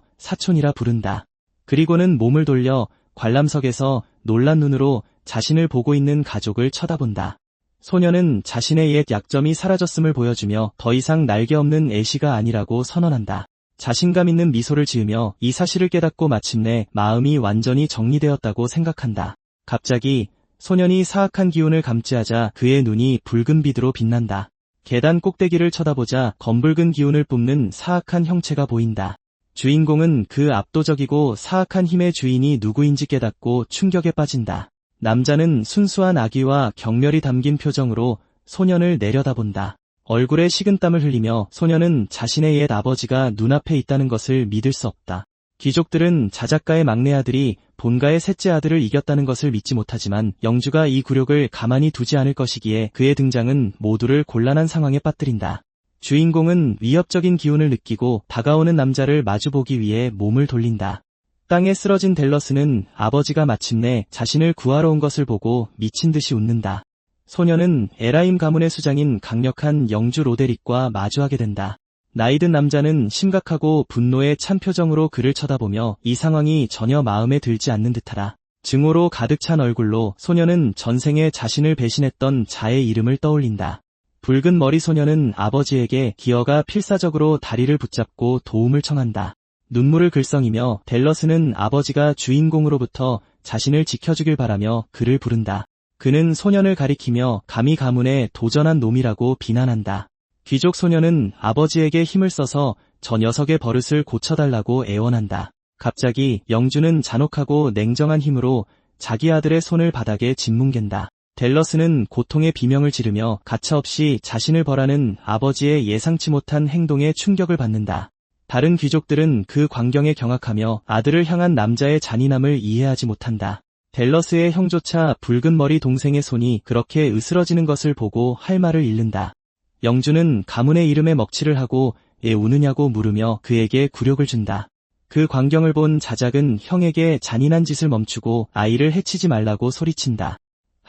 사촌이라 부른다. 그리고는 몸을 돌려 관람석에서 놀란 눈으로 자신을 보고 있는 가족을 쳐다본다. 소년은 자신의 옛 약점이 사라졌음을 보여주며 더 이상 날개 없는 애시가 아니라고 선언한다. 자신감 있는 미소를 지으며 이 사실을 깨닫고 마침내 마음이 완전히 정리되었다고 생각한다. 갑자기 소년이 사악한 기운을 감지하자 그의 눈이 붉은 빛으로 빛난다. 계단 꼭대기를 쳐다보자 검붉은 기운을 뿜는 사악한 형체가 보인다. 주인공은 그 압도적이고 사악한 힘의 주인이 누구인지 깨닫고 충격에 빠진다. 남자는 순수한 악의와 경멸이 담긴 표정으로 소년을 내려다본다. 얼굴에 식은땀을 흘리며 소년은 자신의 옛 아버지가 눈앞에 있다는 것을 믿을 수 없다. 귀족들은 자작가의 막내 아들이 본가의 셋째 아들을 이겼다는 것을 믿지 못하지만 영주가 이 굴욕을 가만히 두지 않을 것이기에 그의 등장은 모두를 곤란한 상황에 빠뜨린다. 주인공은 위협적인 기운을 느끼고 다가오는 남자를 마주보기 위해 몸을 돌린다. 땅에 쓰러진 델러스는 아버지가 마침내 자신을 구하러 온 것을 보고 미친 듯이 웃는다. 소년은 에라임 가문의 수장인 강력한 영주 로데릭과 마주하게 된다. 나이든 남자는 심각하고 분노에 찬 표정으로 그를 쳐다보며 이 상황이 전혀 마음에 들지 않는 듯하다. 증오로 가득 찬 얼굴로 소년은 전생에 자신을 배신했던 자의 이름을 떠올린다. 붉은 머리 소녀는 아버지에게 기어가 필사적으로 다리를 붙잡고 도움을 청한다. 눈물을 글썽이며 댈러스는 아버지가 주인공으로부터 자신을 지켜주길 바라며 그를 부른다. 그는 소년을 가리키며 감히 가문에 도전한 놈이라고 비난한다. 귀족 소녀는 아버지에게 힘을 써서 저 녀석의 버릇을 고쳐달라고 애원한다. 갑자기 영주는 잔혹하고 냉정한 힘으로 자기 아들의 손을 바닥에 짓뭉갠다. 댈러스는 고통의 비명을 지르며 가차없이 자신을 벌하는 아버지의 예상치 못한 행동에 충격을 받는다. 다른 귀족들은 그 광경에 경악하며 아들을 향한 남자의 잔인함을 이해하지 못한다. 댈러스의 형조차 붉은 머리 동생의 손이 그렇게 으스러지는 것을 보고 할 말을 잃는다. 영주는 가문의 이름에 먹칠을 하고 애 우느냐고 물으며 그에게 굴욕을 준다. 그 광경을 본 자작은 형에게 잔인한 짓을 멈추고 아이를 해치지 말라고 소리친다.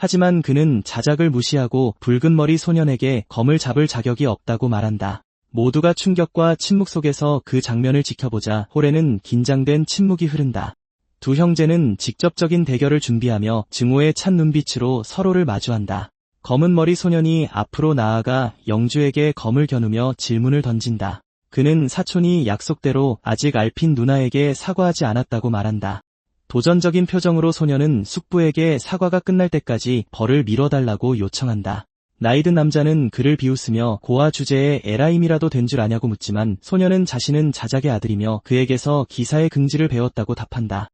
하지만 그는 자작을 무시하고 붉은 머리 소년에게 검을 잡을 자격이 없다고 말한다. 모두가 충격과 침묵 속에서 그 장면을 지켜보자 홀에는 긴장된 침묵이 흐른다. 두 형제는 직접적인 대결을 준비하며 증오에 찬 눈빛으로 서로를 마주한다. 검은 머리 소년이 앞으로 나아가 영주에게 검을 겨누며 질문을 던진다. 그는 사촌이 약속대로 아직 알핀 누나에게 사과하지 않았다고 말한다. 도전적인 표정으로 소년은 숙부에게 사과가 끝날 때까지 벌을 미뤄달라고 요청한다. 나이든 남자는 그를 비웃으며 고아 주제에 에라임이라도 된 줄 아냐고 묻지만 소년은 자신은 자작의 아들이며 그에게서 기사의 긍지를 배웠다고 답한다.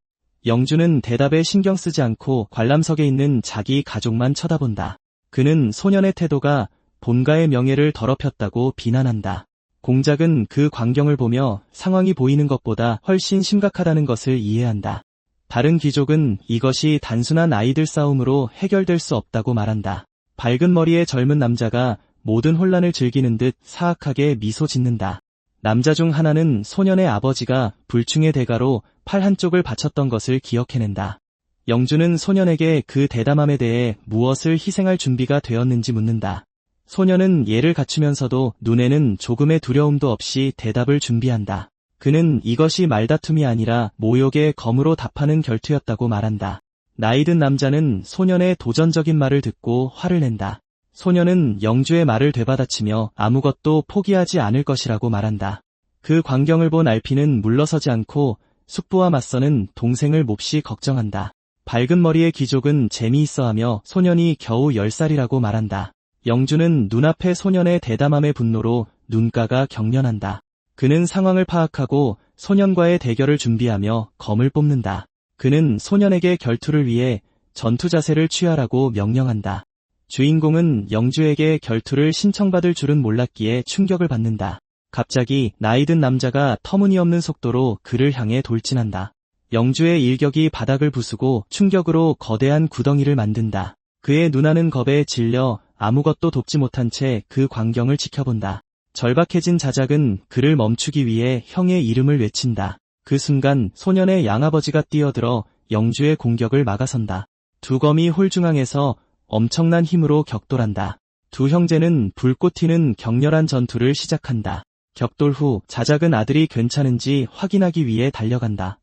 영주는 대답에 신경 쓰지 않고 관람석에 있는 자기 가족만 쳐다본다. 그는 소년의 태도가 본가의 명예를 더럽혔다고 비난한다. 공작은 그 광경을 보며 상황이 보이는 것보다 훨씬 심각하다는 것을 이해한다. 다른 귀족은 이것이 단순한 아이들 싸움으로 해결될 수 없다고 말한다. 밝은 머리의 젊은 남자가 모든 혼란을 즐기는 듯 사악하게 미소 짓는다. 남자 중 하나는 소년의 아버지가 불충의 대가로 팔 한쪽을 바쳤던 것을 기억해낸다. 영주는 소년에게 그 대담함에 대해 무엇을 희생할 준비가 되었는지 묻는다. 소년은 예를 갖추면서도 눈에는 조금의 두려움도 없이 대답을 준비한다. 그는 이것이 말다툼이 아니라 모욕의 검으로 답하는 결투였다고 말한다. 나이든 남자는 소년의 도전적인 말을 듣고 화를 낸다. 소년은 영주의 말을 되받아치며 아무것도 포기하지 않을 것이라고 말한다. 그 광경을 본 알핀은 물러서지 않고 숙부와 맞서는 동생을 몹시 걱정한다. 밝은 머리의 귀족은 재미있어하며 소년이 겨우 10살이라고 말한다. 영주는 눈앞의 소년의 대담함의 분노로 눈가가 경련한다. 그는 상황을 파악하고 소년과의 대결을 준비하며 검을 뽑는다. 그는 소년에게 결투를 위해 전투 자세를 취하라고 명령한다. 주인공은 영주에게 결투를 신청받을 줄은 몰랐기에 충격을 받는다. 갑자기 나이든 남자가 터무니없는 속도로 그를 향해 돌진한다. 영주의 일격이 바닥을 부수고 충격으로 거대한 구덩이를 만든다. 그의 누나는 겁에 질려 아무것도 돕지 못한 채 그 광경을 지켜본다. 절박해진 자작은 그를 멈추기 위해 형의 이름을 외친다. 그 순간 소년의 양아버지가 뛰어들어 영주의 공격을 막아선다. 두 검이 홀중앙에서 엄청난 힘으로 격돌한다. 두 형제는 불꽃 튀는 격렬한 전투를 시작한다. 격돌 후 자작은 아들이 괜찮은지 확인하기 위해 달려간다.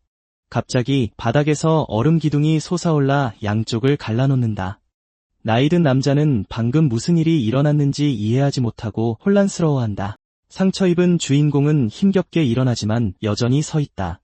갑자기 바닥에서 얼음 기둥이 솟아올라 양쪽을 갈라놓는다. 나이든 남자는 방금 무슨 일이 일어났는지 이해하지 못하고 혼란스러워한다. 상처 입은 주인공은 힘겹게 일어나지만 여전히 서 있다.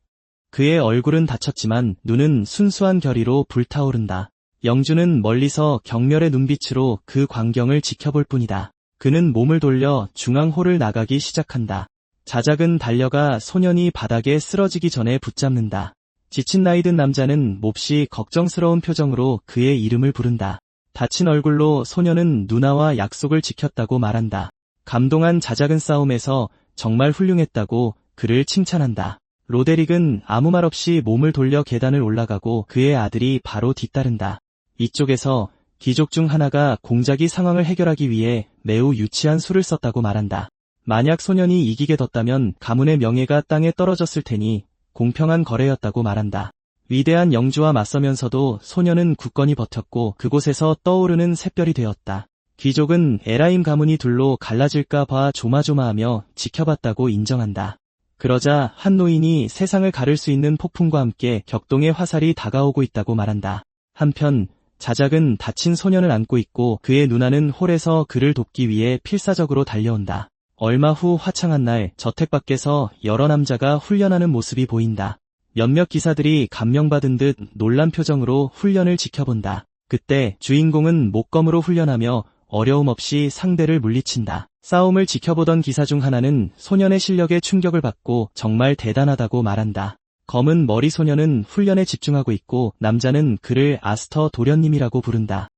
그의 얼굴은 다쳤지만 눈은 순수한 결의로 불타오른다. 영주는 멀리서 경멸의 눈빛으로 그 광경을 지켜볼 뿐이다. 그는 몸을 돌려 중앙홀을 나가기 시작한다. 자작은 달려가 소년이 바닥에 쓰러지기 전에 붙잡는다. 지친 나이든 남자는 몹시 걱정스러운 표정으로 그의 이름을 부른다. 다친 얼굴로 소년은 누나와 약속을 지켰다고 말한다. 감동한 자작은 싸움에서 정말 훌륭했다고 그를 칭찬한다. 로데릭은 아무 말 없이 몸을 돌려 계단을 올라가고 그의 아들이 바로 뒤따른다. 이쪽에서 귀족 중 하나가 공작이 상황을 해결하기 위해 매우 유치한 수를 썼다고 말한다. 만약 소년이 이기게 뒀다면 가문의 명예가 땅에 떨어졌을 테니 공평한 거래였다고 말한다. 위대한 영주와 맞서면서도 소년은 굳건히 버텼고 그곳에서 떠오르는 샛별이 되었다. 귀족은 에라임 가문이 둘로 갈라질까 봐 조마조마하며 지켜봤다고 인정한다. 그러자 한 노인이 세상을 가를 수 있는 폭풍과 함께 격동의 화살이 다가오고 있다고 말한다. 한편 자작은 다친 소년을 안고 있고 그의 누나는 홀에서 그를 돕기 위해 필사적으로 달려온다. 얼마 후 화창한 날 저택 밖에서 여러 남자가 훈련하는 모습이 보인다. 몇몇 기사들이 감명받은 듯 놀란 표정으로 훈련을 지켜본다. 그때 주인공은 목검으로 훈련하며 어려움 없이 상대를 물리친다. 싸움을 지켜보던 기사 중 하나는 소년의 실력에 충격을 받고 정말 대단하다고 말한다. 검은 머리 소년은 훈련에 집중하고 있고 남자는 그를 아스터 도련님이라고 부른다.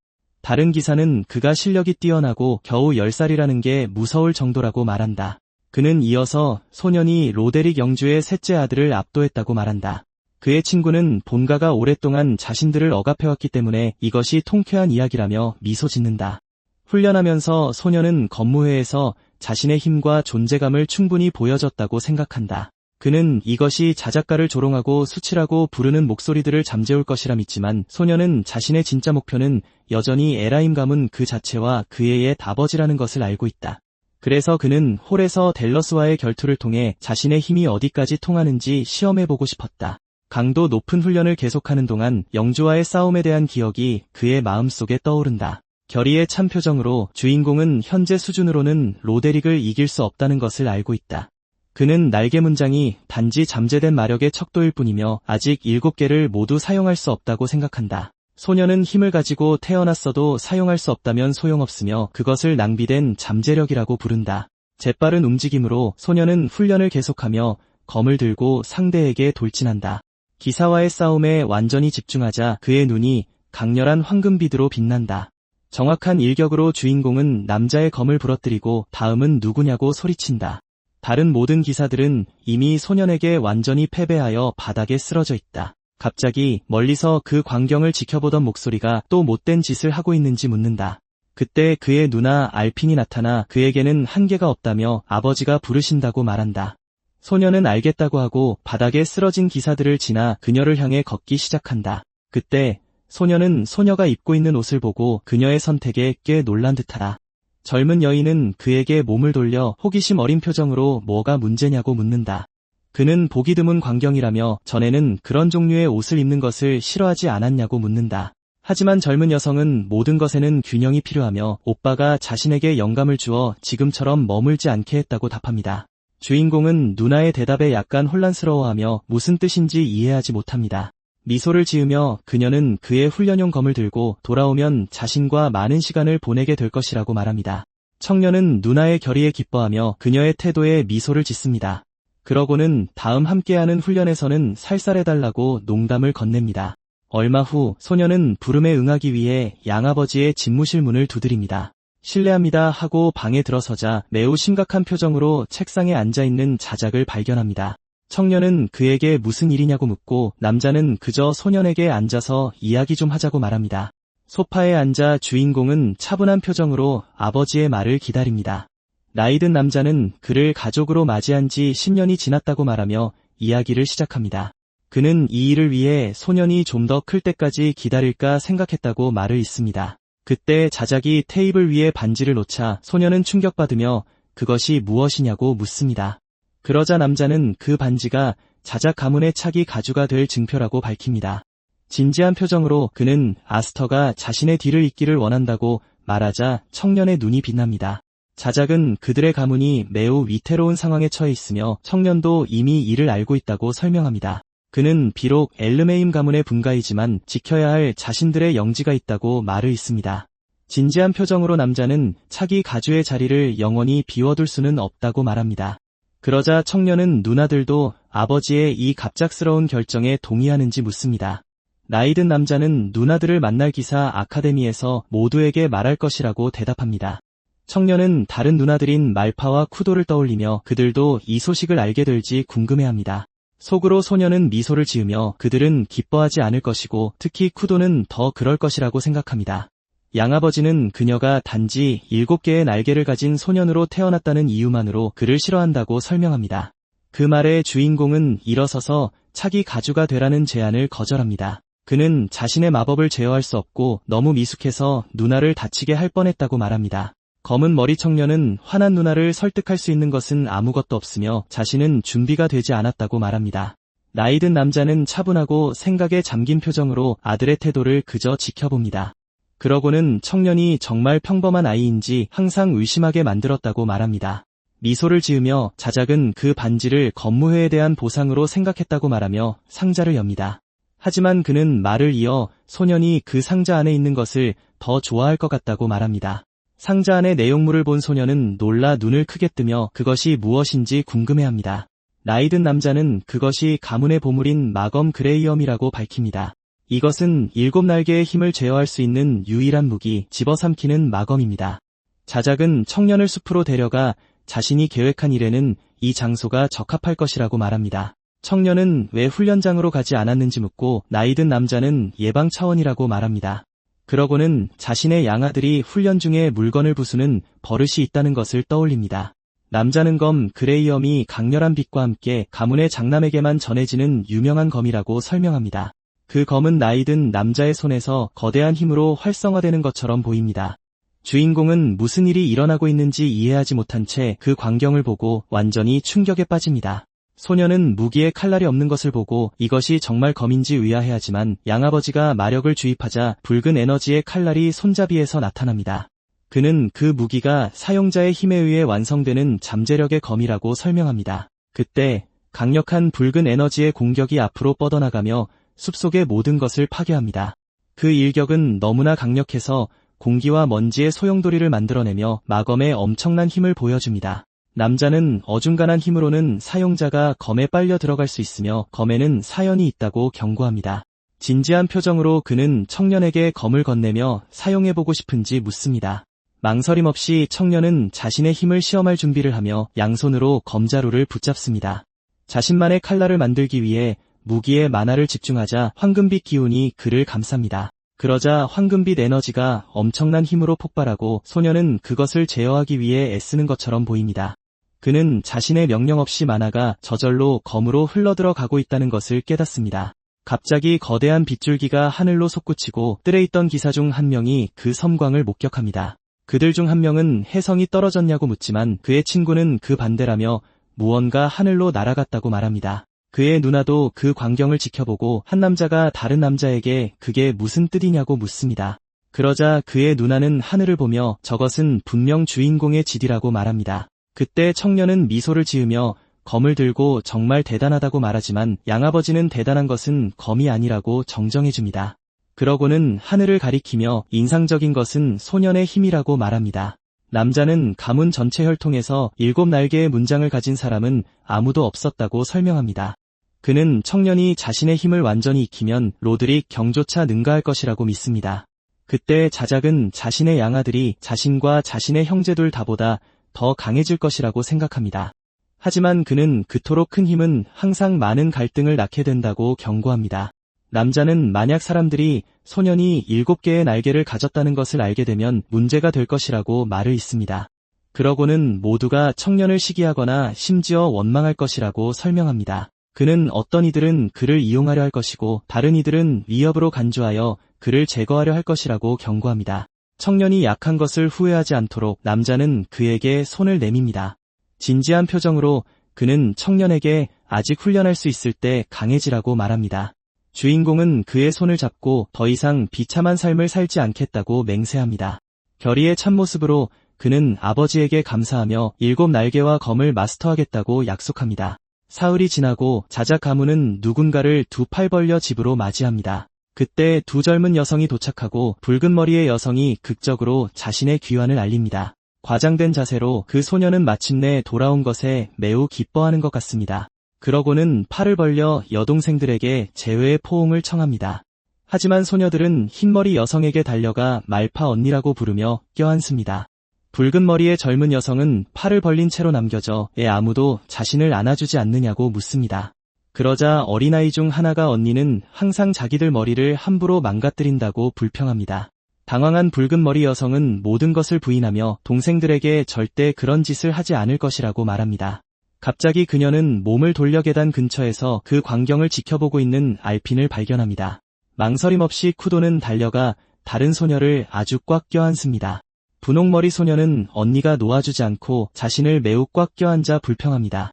다른 기사는 그가 실력이 뛰어나고 겨우 10살이라는 게 무서울 정도라고 말한다. 그는 이어서 소년이 로데릭 영주의 셋째 아들을 압도했다고 말한다. 그의 친구는 본가가 오랫동안 자신들을 억압해왔기 때문에 이것이 통쾌한 이야기라며 미소 짓는다. 훈련하면서 소년은 검무회에서 자신의 힘과 존재감을 충분히 보여줬다고 생각한다. 그는 이것이 자작가를 조롱하고 수치라고 부르는 목소리들을 잠재울 것이라 믿지만 소년은 자신의 진짜 목표는 여전히 에라임 가문 그 자체와 그의 옛 아버지라는 것을 알고 있다. 그래서 그는 홀에서 델러스와의 결투를 통해 자신의 힘이 어디까지 통하는지 시험해보고 싶었다. 강도 높은 훈련을 계속하는 동안 영주와의 싸움에 대한 기억이 그의 마음속에 떠오른다. 결의의 찬 표정으로 주인공은 현재 수준으로는 로데릭을 이길 수 없다는 것을 알고 있다. 그는 날개 문장이 단지 잠재된 마력의 척도일 뿐이며 아직 7개를 모두 사용할 수 없다고 생각한다. 소년은 힘을 가지고 태어났어도 사용할 수 없다면 소용없으며 그것을 낭비된 잠재력이라고 부른다. 재빠른 움직임으로 소년은 훈련을 계속하며 검을 들고 상대에게 돌진한다. 기사와의 싸움에 완전히 집중하자 그의 눈이 강렬한 황금빛으로 빛난다. 정확한 일격으로 주인공은 남자의 검을 부러뜨리고 다음은 누구냐고 소리친다. 다른 모든 기사들은 이미 소년에게 완전히 패배하여 바닥에 쓰러져 있다. 갑자기 멀리서 그 광경을 지켜보던 목소리가 또 못된 짓을 하고 있는지 묻는다. 그때 그의 누나 알핀이 나타나 그에게는 한계가 없다며 아버지가 부르신다고 말한다. 소년은 알겠다고 하고 바닥에 쓰러진 기사들을 지나 그녀를 향해 걷기 시작한다. 그때 소년은 소녀가 입고 있는 옷을 보고 그녀의 선택에 꽤 놀란 듯하다. 젊은 여인은 그에게 몸을 돌려 호기심 어린 표정으로 뭐가 문제냐고 묻는다. 그는 보기 드문 광경이라며 전에는 그런 종류의 옷을 입는 것을 싫어하지 않았냐고 묻는다. 하지만 젊은 여성은 모든 것에는 균형이 필요하며 오빠가 자신에게 영감을 주어 지금처럼 머물지 않게 했다고 답합니다. 주인공은 누나의 대답에 약간 혼란스러워하며 무슨 뜻인지 이해하지 못합니다. 미소를 지으며 그녀는 그의 훈련용 검을 들고 돌아오면 자신과 많은 시간을 보내게 될 것이라고 말합니다. 청년은 누나의 결의에 기뻐하며 그녀의 태도에 미소를 짓습니다. 그러고는 다음 함께하는 훈련에서는 살살해달라고 농담을 건넵니다. 얼마 후 소년은 부름에 응하기 위해 양아버지의 집무실 문을 두드립니다. 실례합니다 하고 방에 들어서자 매우 심각한 표정으로 책상에 앉아있는 자작을 발견합니다. 청년은 그에게 무슨 일이냐고 묻고 남자는 그저 소년에게 앉아서 이야기 좀 하자고 말합니다. 소파에 앉아 주인공은 차분한 표정으로 아버지의 말을 기다립니다. 나이든 남자는 그를 가족으로 맞이한 지 10년이 지났다고 말하며 이야기를 시작합니다. 그는 이 일을 위해 소년이 좀 더 클 때까지 기다릴까 생각했다고 말을 잇습니다. 그때 자작이 테이블 위에 반지를 놓자 소년은 충격받으며 그것이 무엇이냐고 묻습니다. 그러자 남자는 그 반지가 자작 가문의 차기 가주가 될 증표라고 밝힙니다. 진지한 표정으로 그는 아스터가 자신의 뒤를 잇기를 원한다고 말하자 청년의 눈이 빛납니다. 자작은 그들의 가문이 매우 위태로운 상황에 처해 있으며 청년도 이미 이를 알고 있다고 설명합니다. 그는 비록 엘르메임 가문의 분가이지만 지켜야 할 자신들의 영지가 있다고 말을 잇습니다. 진지한 표정으로 남자는 차기 가주의 자리를 영원히 비워둘 수는 없다고 말합니다. 그러자 청년은 누나들도 아버지의 이 갑작스러운 결정에 동의하는지 묻습니다. 나이든 남자는 누나들을 만날 기사 아카데미에서 모두에게 말할 것이라고 대답합니다. 청년은 다른 누나들인 말파와 쿠도를 떠올리며 그들도 이 소식을 알게 될지 궁금해합니다. 속으로 소년은 미소를 지으며 그들은 기뻐하지 않을 것이고 특히 쿠도는 더 그럴 것이라고 생각합니다. 양아버지는 그녀가 단지 7개의 날개를 가진 소년으로 태어났다는 이유만으로 그를 싫어한다고 설명합니다. 그 말에 주인공은 일어서서 차기 가주가 되라는 제안을 거절합니다. 그는 자신의 마법을 제어할 수 없고 너무 미숙해서 누나를 다치게 할 뻔했다고 말합니다. 검은 머리 청년은 화난 누나를 설득할 수 있는 것은 아무것도 없으며 자신은 준비가 되지 않았다고 말합니다. 나이 든 남자는 차분하고 생각에 잠긴 표정으로 아들의 태도를 그저 지켜봅니다. 그러고는 청년이 정말 평범한 아이인지 항상 의심하게 만들었다고 말합니다. 미소를 지으며 자작은 그 반지를 건무회에 대한 보상으로 생각했다고 말하며 상자를 엽니다. 하지만 그는 말을 이어 소년이 그 상자 안에 있는 것을 더 좋아할 것 같다고 말합니다. 상자 안의 내용물을 본 소년은 놀라 눈을 크게 뜨며 그것이 무엇인지 궁금해합니다. 나이 든 남자는 그것이 가문의 보물인 마검 그레이엄이라고 밝힙니다. 이것은 7날개의 힘을 제어할 수 있는 유일한 무기, 집어삼키는 마검입니다. 자작은 청년을 숲으로 데려가 자신이 계획한 일에는 이 장소가 적합할 것이라고 말합니다. 청년은 왜 훈련장으로 가지 않았는지 묻고 나이 든 남자는 예방 차원이라고 말합니다. 그러고는 자신의 양아들이 훈련 중에 물건을 부수는 버릇이 있다는 것을 떠올립니다. 남자는 검 그레이엄이 강렬한 빛과 함께 가문의 장남에게만 전해지는 유명한 검이라고 설명합니다. 그 검은 나이 든 남자의 손에서 거대한 힘으로 활성화되는 것처럼 보입니다. 주인공은 무슨 일이 일어나고 있는지 이해하지 못한 채 그 광경을 보고 완전히 충격에 빠집니다. 소년은 무기에 칼날이 없는 것을 보고 이것이 정말 검인지 의아해하지만 양아버지가 마력을 주입하자 붉은 에너지의 칼날이 손잡이에서 나타납니다. 그는 그 무기가 사용자의 힘에 의해 완성되는 잠재력의 검이라고 설명합니다. 그때 강력한 붉은 에너지의 공격이 앞으로 뻗어나가며 숲속의 모든 것을 파괴합니다. 그 일격은 너무나 강력해서 공기와 먼지의 소용돌이를 만들어내며 마검의 엄청난 힘을 보여줍니다. 남자는 어중간한 힘으로는 사용자가 검에 빨려 들어갈 수 있으며 검에는 사연이 있다고 경고합니다. 진지한 표정으로 그는 청년에게 검을 건네며 사용해보고 싶은지 묻습니다. 망설임 없이 청년은 자신의 힘을 시험할 준비를 하며 양손으로 검자루를 붙잡습니다. 자신만의 칼날을 만들기 위해 무기에 만화를 집중하자 황금빛 기운이 그를 감쌉니다. 그러자 황금빛 에너지가 엄청난 힘으로 폭발하고 소년은 그것을 제어하기 위해 애쓰는 것처럼 보입니다. 그는 자신의 명령 없이 만화가 저절로 검으로 흘러들어가고 있다는 것을 깨닫습니다. 갑자기 거대한 빗줄기가 하늘로 솟구치고 뜰에 있던 기사 중 한 명이 그 섬광을 목격합니다. 그들 중 한 명은 혜성이 떨어졌냐고 묻지만 그의 친구는 그 반대라며 무언가 하늘로 날아갔다고 말합니다. 그의 누나도 그 광경을 지켜보고 한 남자가 다른 남자에게 그게 무슨 뜻이냐고 묻습니다. 그러자 그의 누나는 하늘을 보며 저것은 분명 주인공의 짓이라고 말합니다. 그때 청년은 미소를 지으며 검을 들고 정말 대단하다고 말하지만 양아버지는 대단한 것은 검이 아니라고 정정해줍니다. 그러고는 하늘을 가리키며 인상적인 것은 소년의 힘이라고 말합니다. 남자는 가문 전체 혈통에서 7날개의 문장을 가진 사람은 아무도 없었다고 설명합니다. 그는 청년이 자신의 힘을 완전히 익히면 로드릭 경조차 능가할 것이라고 믿습니다. 그때 자작은 자신의 양아들이 자신과 자신의 형제들 다보다 더 강해질 것이라고 생각합니다. 하지만 그는 그토록 큰 힘은 항상 많은 갈등을 낳게 된다고 경고합니다. 남자는 만약 사람들이 소년이 7개의 날개를 가졌다는 것을 알게 되면 문제가 될 것이라고 말을 잇습니다. 그러고는 모두가 청년을 시기하거나 심지어 원망할 것이라고 설명합니다. 그는 어떤 이들은 그를 이용하려 할 것이고 다른 이들은 위협으로 간주하여 그를 제거하려 할 것이라고 경고합니다. 청년이 약한 것을 후회하지 않도록 남자는 그에게 손을 내밉니다. 진지한 표정으로 그는 청년에게 아직 훈련할 수 있을 때 강해지라고 말합니다. 주인공은 그의 손을 잡고 더 이상 비참한 삶을 살지 않겠다고 맹세합니다. 결의의 참모습으로 그는 아버지에게 감사하며 7날개와 검을 마스터하겠다고 약속합니다. 사흘이 지나고 자작 가문은 누군가를 두 팔 벌려 집으로 맞이합니다. 그때 두 젊은 여성이 도착하고 붉은 머리의 여성이 극적으로 자신의 귀환을 알립니다. 과장된 자세로 그 소녀는 마침내 돌아온 것에 매우 기뻐하는 것 같습니다. 그러고는 팔을 벌려 여동생들에게 재회의 포옹을 청합니다. 하지만 소녀들은 흰머리 여성에게 달려가 말파 언니라고 부르며 껴안습니다. 붉은 머리의 젊은 여성은 팔을 벌린 채로 남겨져 왜 아무도 자신을 안아주지 않느냐고 묻습니다. 그러자 어린아이 중 하나가 언니는 항상 자기들 머리를 함부로 망가뜨린다고 불평합니다. 당황한 붉은 머리 여성은 모든 것을 부인하며 동생들에게 절대 그런 짓을 하지 않을 것이라고 말합니다. 갑자기 그녀는 몸을 돌려 계단 근처에서 그 광경을 지켜보고 있는 알핀을 발견합니다. 망설임 없이 쿠도는 달려가 다른 소녀를 아주 꽉 껴안습니다. 분홍머리 소녀는 언니가 놓아주지 않고 자신을 매우 꽉 껴안자 불평합니다.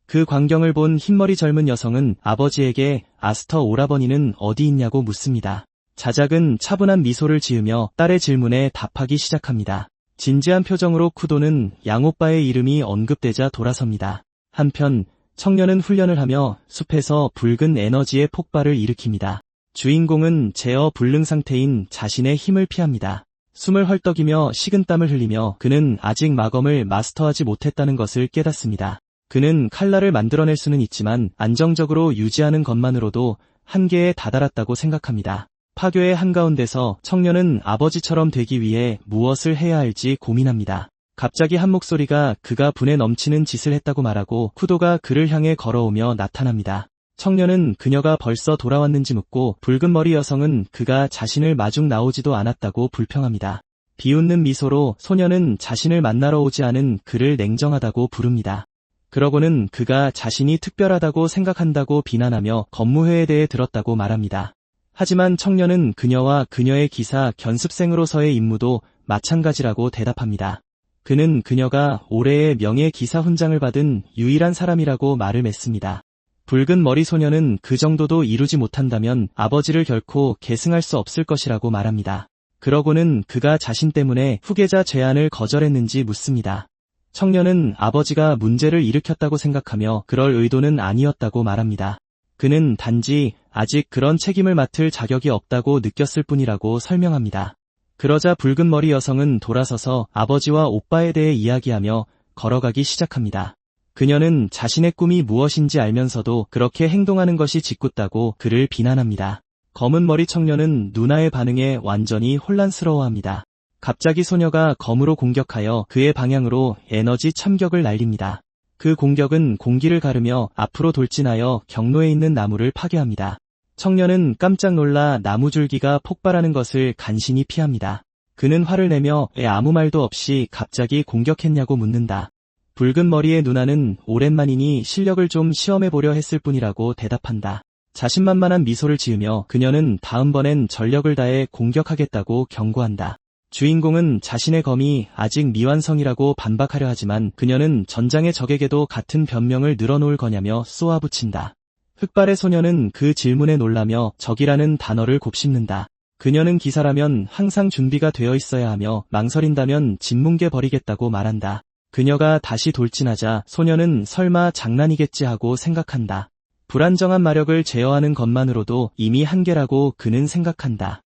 그 광경을 본 흰머리 젊은 여성은 아버지에게 아스터 오라버니는 어디 있냐고 묻습니다. 자작은 차분한 미소를 지으며 딸의 질문에 답하기 시작합니다. 진지한 표정으로 쿠도는 양오빠의 이름이 언급되자 돌아섭니다. 한편 청년은 훈련을 하며 숲에서 붉은 에너지의 폭발을 일으킵니다. 주인공은 제어 불능 상태인 자신의 힘을 피합니다. 숨을 헐떡이며 식은땀을 흘리며 그는 아직 마검을 마스터하지 못했다는 것을 깨닫습니다. 그는 칼날을 만들어낼 수는 있지만 안정적으로 유지하는 것만으로도 한계에 다다랐다고 생각합니다. 파교의 한가운데서 청년은 아버지처럼 되기 위해 무엇을 해야 할지 고민합니다. 갑자기 한 목소리가 그가 분에 넘치는 짓을 했다고 말하고 쿠도가 그를 향해 걸어오며 나타납니다. 청년은 그녀가 벌써 돌아왔는지 묻고 붉은 머리 여성은 그가 자신을 마중 나오지도 않았다고 불평합니다. 비웃는 미소로 소녀는 자신을 만나러 오지 않은 그를 냉정하다고 부릅니다. 그러고는 그가 자신이 특별하다고 생각한다고 비난하며 법무회에 대해 들었다고 말합니다. 하지만 청년은 그녀와 그녀의 기사 견습생으로서의 임무도 마찬가지라고 대답합니다. 그는 그녀가 올해의 명예기사 훈장을 받은 유일한 사람이라고 말을 맺습니다. 붉은 머리 소녀는 그 정도도 이루지 못한다면 아버지를 결코 계승할 수 없을 것이라고 말합니다. 그러고는 그가 자신 때문에 후계자 제안을 거절했는지 묻습니다. 청년은 아버지가 문제를 일으켰다고 생각하며 그럴 의도는 아니었다고 말합니다. 그는 단지 아직 그런 책임을 맡을 자격이 없다고 느꼈을 뿐이라고 설명합니다. 그러자 붉은 머리 여성은 돌아서서 아버지와 오빠에 대해 이야기하며 걸어가기 시작합니다. 그녀는 자신의 꿈이 무엇인지 알면서도 그렇게 행동하는 것이 짓궂다고 그를 비난합니다. 검은 머리 청년은 누나의 반응에 완전히 혼란스러워합니다. 갑자기 소녀가 검으로 공격하여 그의 방향으로 에너지 참격을 날립니다. 그 공격은 공기를 가르며 앞으로 돌진하여 경로에 있는 나무를 파괴합니다. 청년은 깜짝 놀라 나무 줄기가 폭발하는 것을 간신히 피합니다. 그는 화를 내며 왜 아무 말도 없이 갑자기 공격했냐고 묻는다. 붉은 머리의 누나는 오랜만이니 실력을 좀 시험해보려 했을 뿐이라고 대답한다. 자신만만한 미소를 지으며 그녀는 다음번엔 전력을 다해 공격하겠다고 경고한다. 주인공은 자신의 검이 아직 미완성이라고 반박하려 하지만 그녀는 전장의 적에게도 같은 변명을 늘어놓을 거냐며 쏘아붙인다. 흑발의 소녀는 그 질문에 놀라며 적이라는 단어를 곱씹는다. 그녀는 기사라면 항상 준비가 되어 있어야 하며 망설인다면 짓뭉개 버리겠다고 말한다. 그녀가 다시 돌진하자 소녀는 설마 장난이겠지 하고 생각한다. 불안정한 마력을 제어하는 것만으로도 이미 한계라고 그는 생각한다.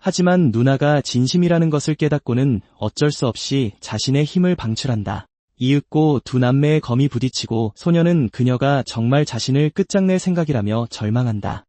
하지만 누나가 진심이라는 것을 깨닫고는 어쩔 수 없이 자신의 힘을 방출한다. 이윽고 두 남매의 검이 부딪히고 소녀는 그녀가 정말 자신을 끝장낼 생각이라며 절망한다.